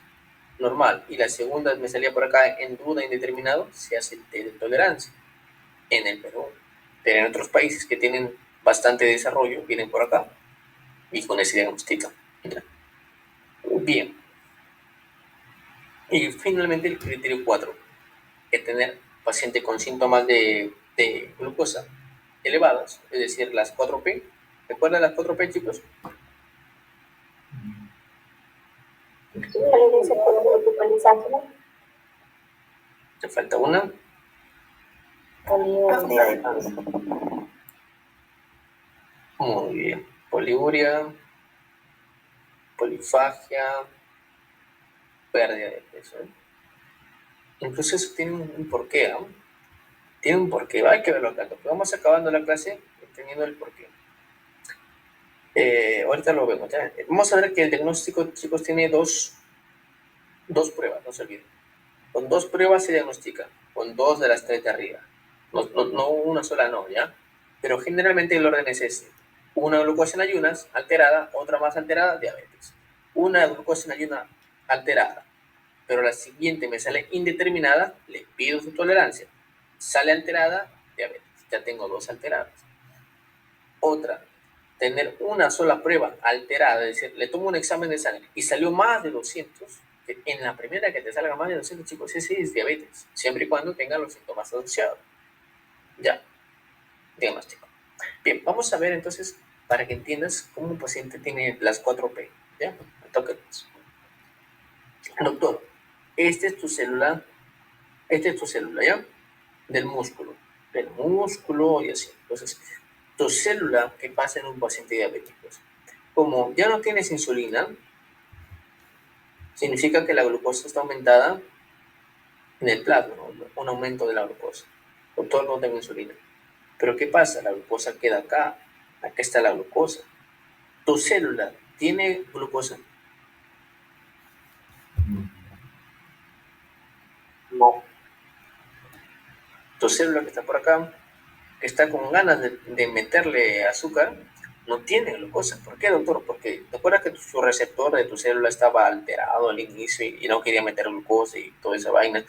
normal, y la segunda me salía por acá en duda, indeterminado, se hace el test de tolerancia en el Perú. Pero en otros países que tienen bastante desarrollo, vienen por acá y con ese diagnóstico. Bien. Y finalmente el criterio 4, es tener paciente con síntomas de glucosa elevadas, es decir, las 4P. ¿Recuerdan las 4P, chicos? Te falta una. Muy bien. Poliuria, polifagia, pérdida de peso. Incluso eso tiene un porqué, ¿no? Tiene un porqué, hay que verlo acá. Vamos acabando la clase entendiendo el porqué. Ahorita lo vemos, ¿ya? Vamos a ver que el diagnóstico, chicos, tiene dos pruebas, no se olviden. Con 2 pruebas se diagnostica, con 2 de las 3 de arriba. No una sola, no, ¿ya? Pero generalmente el orden es este. Una glucosa en ayunas alterada, otra más alterada, diabetes. Una glucosa en ayunas alterada, pero la siguiente me sale indeterminada, le pido su tolerancia. Sale alterada, diabetes. Ya tengo 2 alteradas. Otra, tener una sola prueba alterada, es decir, le tomo un examen de sangre y salió más de 200, en la primera que te salga más de 200, chicos, ese es diabetes, siempre y cuando tenga los síntomas asociados. Ya, diagnóstico. Bien, vamos a ver entonces, para que entiendas cómo un paciente tiene las 4P. ¿Ya? Tóquenos. Doctor, esta es tu célula, ¿ya? Del músculo y así. Entonces, tu célula que pasa en un paciente diabético, como ya no tienes insulina, significa que la glucosa está aumentada en el plasma, ¿no? Un aumento de la glucosa. Doctor, no tengo insulina. Pero ¿qué pasa? La glucosa queda acá. Acá está la glucosa. ¿Tu célula tiene glucosa? No. Tu célula que está por acá, que está con ganas de meterle azúcar, no tiene glucosa. ¿Por qué, doctor? Porque ¿te acuerdas que su receptor de tu célula estaba alterado al inicio y no quería meter glucosa y toda esa vaina?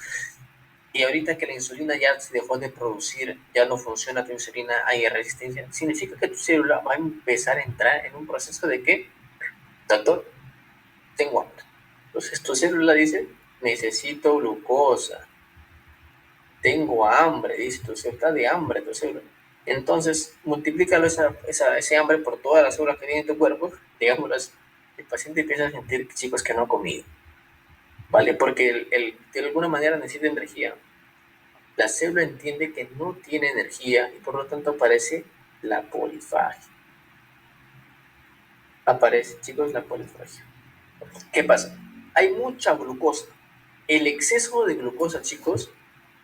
Y ahorita que la insulina ya se dejó de producir, ya no funciona tu insulina, hay resistencia, significa que tu célula va a empezar a entrar en un proceso de que, doctor, tengo hambre. Entonces tu célula dice, necesito glucosa, tengo hambre, dice tu célula, está de hambre tu célula. Entonces, multiplícalo ese hambre por todas las células que tiene en tu cuerpo, digamos, el paciente empieza a sentir, chicos, que no ha comido, ¿vale? Porque de alguna manera necesita energía. La célula entiende que no tiene energía y por lo tanto aparece la polifagia. Aparece, chicos, la polifagia. ¿Qué pasa? Hay mucha glucosa. El exceso de glucosa, chicos,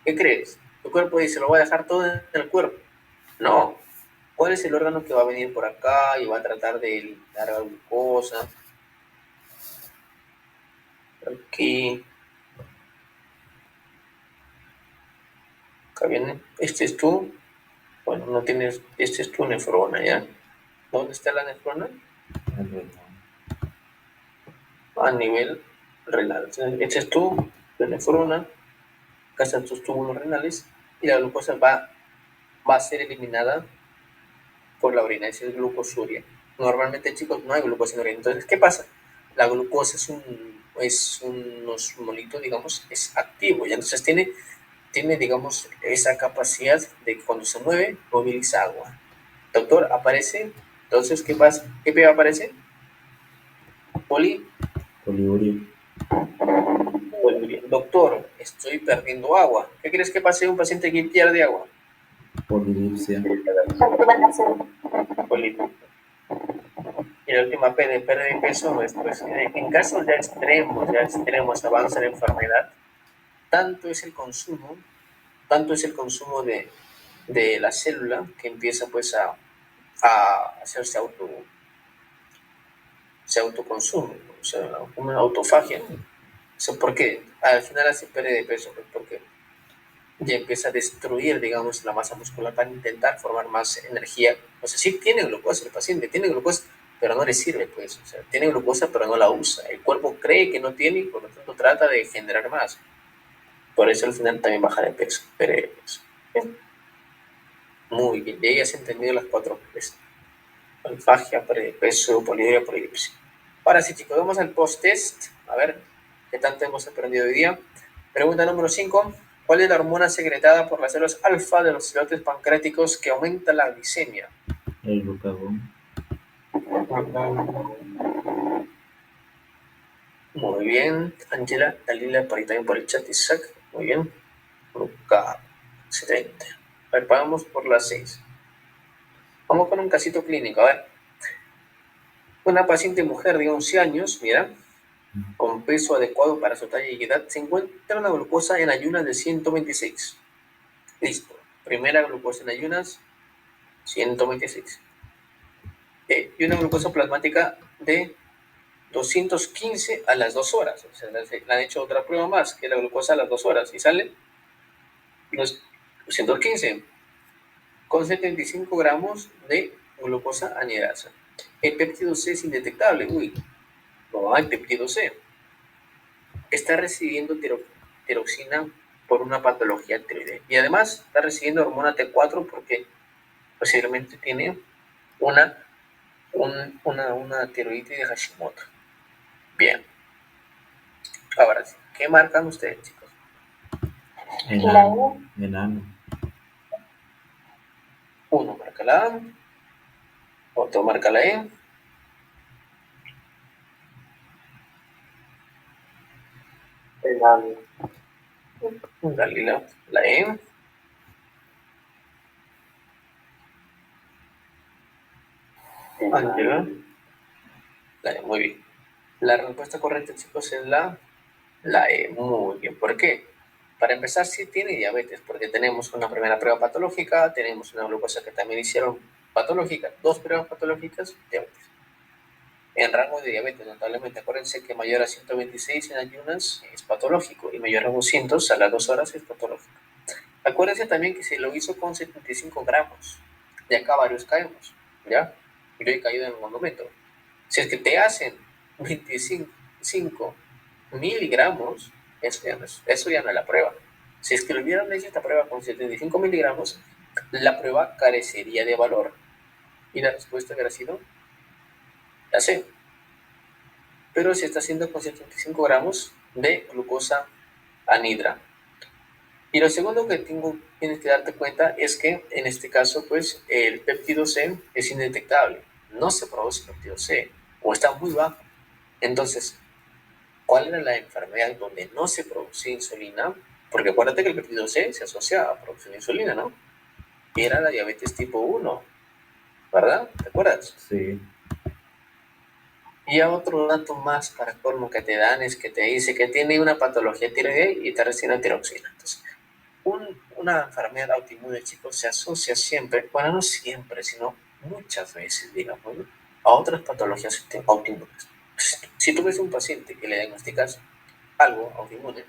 ¿qué crees? Tu cuerpo dice, lo voy a dejar todo en el cuerpo. No. ¿Cuál es el órgano que va a venir por acá y va a tratar de largar glucosa? Aquí. Acá viene. Este es tu. Bueno, no tienes. Este es tu nefrona, ¿ya? ¿Dónde está la nefrona? A nivel renal. Esta es tu nefrona. Acá están tus túbulos renales. Y la glucosa va a ser eliminada por la orina. Esa es glucosuria. Normalmente, chicos, no hay glucosa en la orina. Entonces, ¿qué pasa? La glucosa es un osmolito, digamos, es activo. Y entonces tiene, digamos, esa capacidad de que cuando se mueve, moviliza agua. Doctor, aparece. Entonces, ¿qué pasa? ¿Qué pega aparece? Poliuria. Doctor, estoy perdiendo agua. ¿Qué crees que pase a un paciente que pierde agua? Polidipsia. Polipsia. Y la última P de pérdida de peso, pues, en casos ya extremos, avanza la enfermedad, tanto es el consumo de la célula que empieza pues a hacerse autoconsumo, o sea, una autofagia. O sea, ¿por qué? Al final hace pérdida de peso, pues, porque ya empieza a destruir, digamos, la masa muscular para intentar formar más energía. O sea, sí tiene glucosa el paciente, tiene glucosa, pero no le sirve, pues. O sea, tiene glucosa, pero no la usa. El cuerpo cree que no tiene y por lo tanto trata de generar más. Por eso al final también baja de peso. Bien. Muy bien, ya has entendido las 4 P's. Alfagia, peso, poliuria, polidipsia. Ahora sí, chicos, vamos al post-test. A ver qué tanto hemos aprendido hoy día. Pregunta número 5. ¿Cuál es la hormona secretada por las células alfa de los islotes pancreáticos que aumenta la glicemia? El glucagón. Muy bien, Ángela, Dalila, por ahí también por el chat, Isaac. Muy bien. Glucagón. Excelente. A ver, vamos por las 6. Vamos con un casito clínico. A ver. Una paciente mujer de 11 años, mira, con peso adecuado para su talla y edad, se encuentra una glucosa en ayunas de 126. Listo. Primera glucosa en ayunas, 126. Y una glucosa plasmática de 215 a las 2 horas. O sea, le han hecho otra prueba más, que es la glucosa a las 2 horas. Y sale 215 con 75 gramos de glucosa anhidasa. El péptido C es indetectable. Uy, no hay péptido C. Está recibiendo tiroxina por una patología tiroidea. Y además está recibiendo hormona T4 porque posiblemente tiene una tiroides de Hashimoto. Bien. Ahora sí, ¿qué marcan ustedes, chicos? Enano. Enano. Uno marca la A, otro marca la E. Enano. Dale la E. Ángela. La E, muy bien. La respuesta correcta, chicos, es la E. Muy bien. ¿Por qué? Para empezar, sí tiene diabetes, porque tenemos una primera prueba patológica, tenemos una glucosa que también hicieron patológica, 2 pruebas patológicas, diabetes. En rango de diabetes, notablemente, acuérdense que mayor a 126 en ayunas es patológico y mayor a 200 a las 2 horas es patológico. Acuérdense también que se lo hizo con 75 gramos. De acá varios caemos, ¿ya? Yo he caído en algún momento. Si es que te hacen 25 miligramos, eso ya no es la prueba. Si es que le hubieran hecho esta prueba con 75 miligramos, la prueba carecería de valor. Y la respuesta hubiera sido la C. Pero se está haciendo con 75 gramos de glucosa anhidra. Y lo segundo que tienes que darte cuenta es que en este caso, pues, el péptido C es indetectable. No se produce péptido C o está muy bajo. Entonces, ¿cuál era la enfermedad donde no se produce insulina? Porque acuérdate que el péptido C se asocia a producción de insulina, ¿no? Y era la diabetes tipo 1, ¿verdad? ¿Te acuerdas? Sí. Y a otro dato más para colmo que te dan es que te dice que tiene una patología tiroidea y está recibiendo tiroxina. Entonces, una enfermedad autoinmune, chicos, se asocia siempre, bueno, no siempre, sino muchas veces, digamos, ¿no?, a otras patologías autoinmunes. Si tú ves un paciente que le diagnosticas algo autoinmune,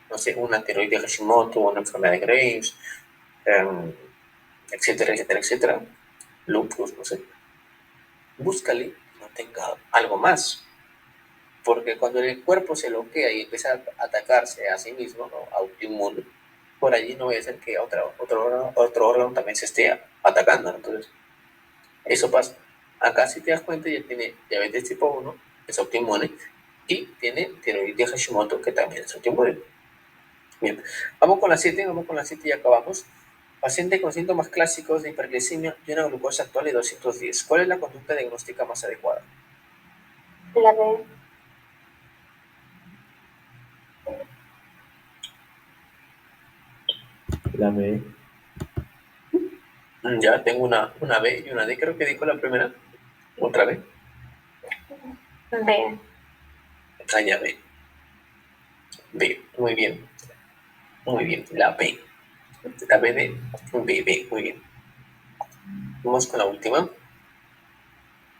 no sé, una tiroides de Hashimoto, una enfermedad de Graves, etcétera, etcétera, etcétera, lupus, no sé, búscale que no tenga algo más. Porque cuando el cuerpo se bloquea y empieza a atacarse a sí mismo, ¿no?, autoinmune, por allí no voy a ser que otro órgano también se esté atacando. Entonces, eso pasa. Acá, si te das cuenta, ya tiene diabetes tipo 1, es autoinmune, y tiene tiroides de Hashimoto, que también es autoinmune. Bien, vamos con la 7 y acabamos. Paciente con síntomas clásicos de hiperglicemia y una glucosa actual de 210. ¿Cuál es la conducta diagnóstica más adecuada? La B. La B. Ya tengo una B y una D, creo que dijo la primera. Otra B. B. Ah, ya B. B, muy bien. Muy bien, la B. La B de B, muy bien. Vamos con la última.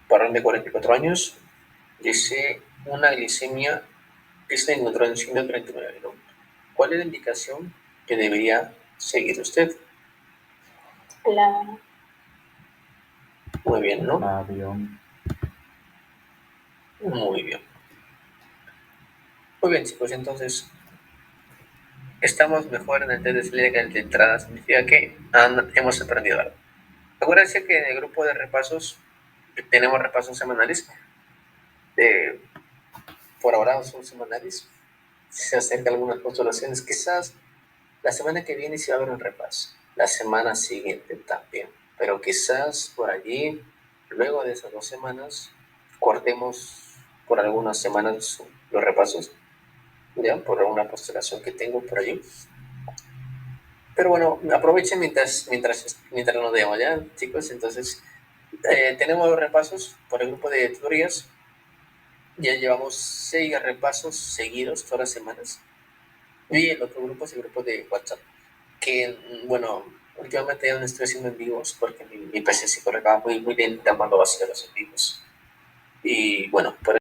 Varón de 44 años. Dice una glicemia que se encontró en 139, ¿no? ¿Cuál es la indicación que debería seguir usted? La Muy bien, ¿no? Avión. Muy bien. Muy bien, chicos, entonces estamos mejor en el test de salida que en el de entrada. Significa que hemos aprendido algo. Acuérdense que en el grupo de repasos tenemos repasos semanales. Por ahora son semanales. Se acercan algunas postulaciones. Quizás la semana que viene sí va a haber un repaso. La semana siguiente también. Pero quizás por allí, luego de esas 2 semanas, cortemos por algunas semanas los repasos. Ya, por alguna postulación que tengo por allí. Pero bueno, aprovechen mientras nos veamos, ¿ya, chicos? Entonces, tenemos los repasos por el grupo de tutorías. Ya llevamos 6 repasos seguidos todas las semanas. Y el otro grupo es el grupo de WhatsApp. Que, bueno, últimamente ya no estoy haciendo en vivos porque mi PC se cargaba muy lenta cuando hacía los en vivos. Y bueno, por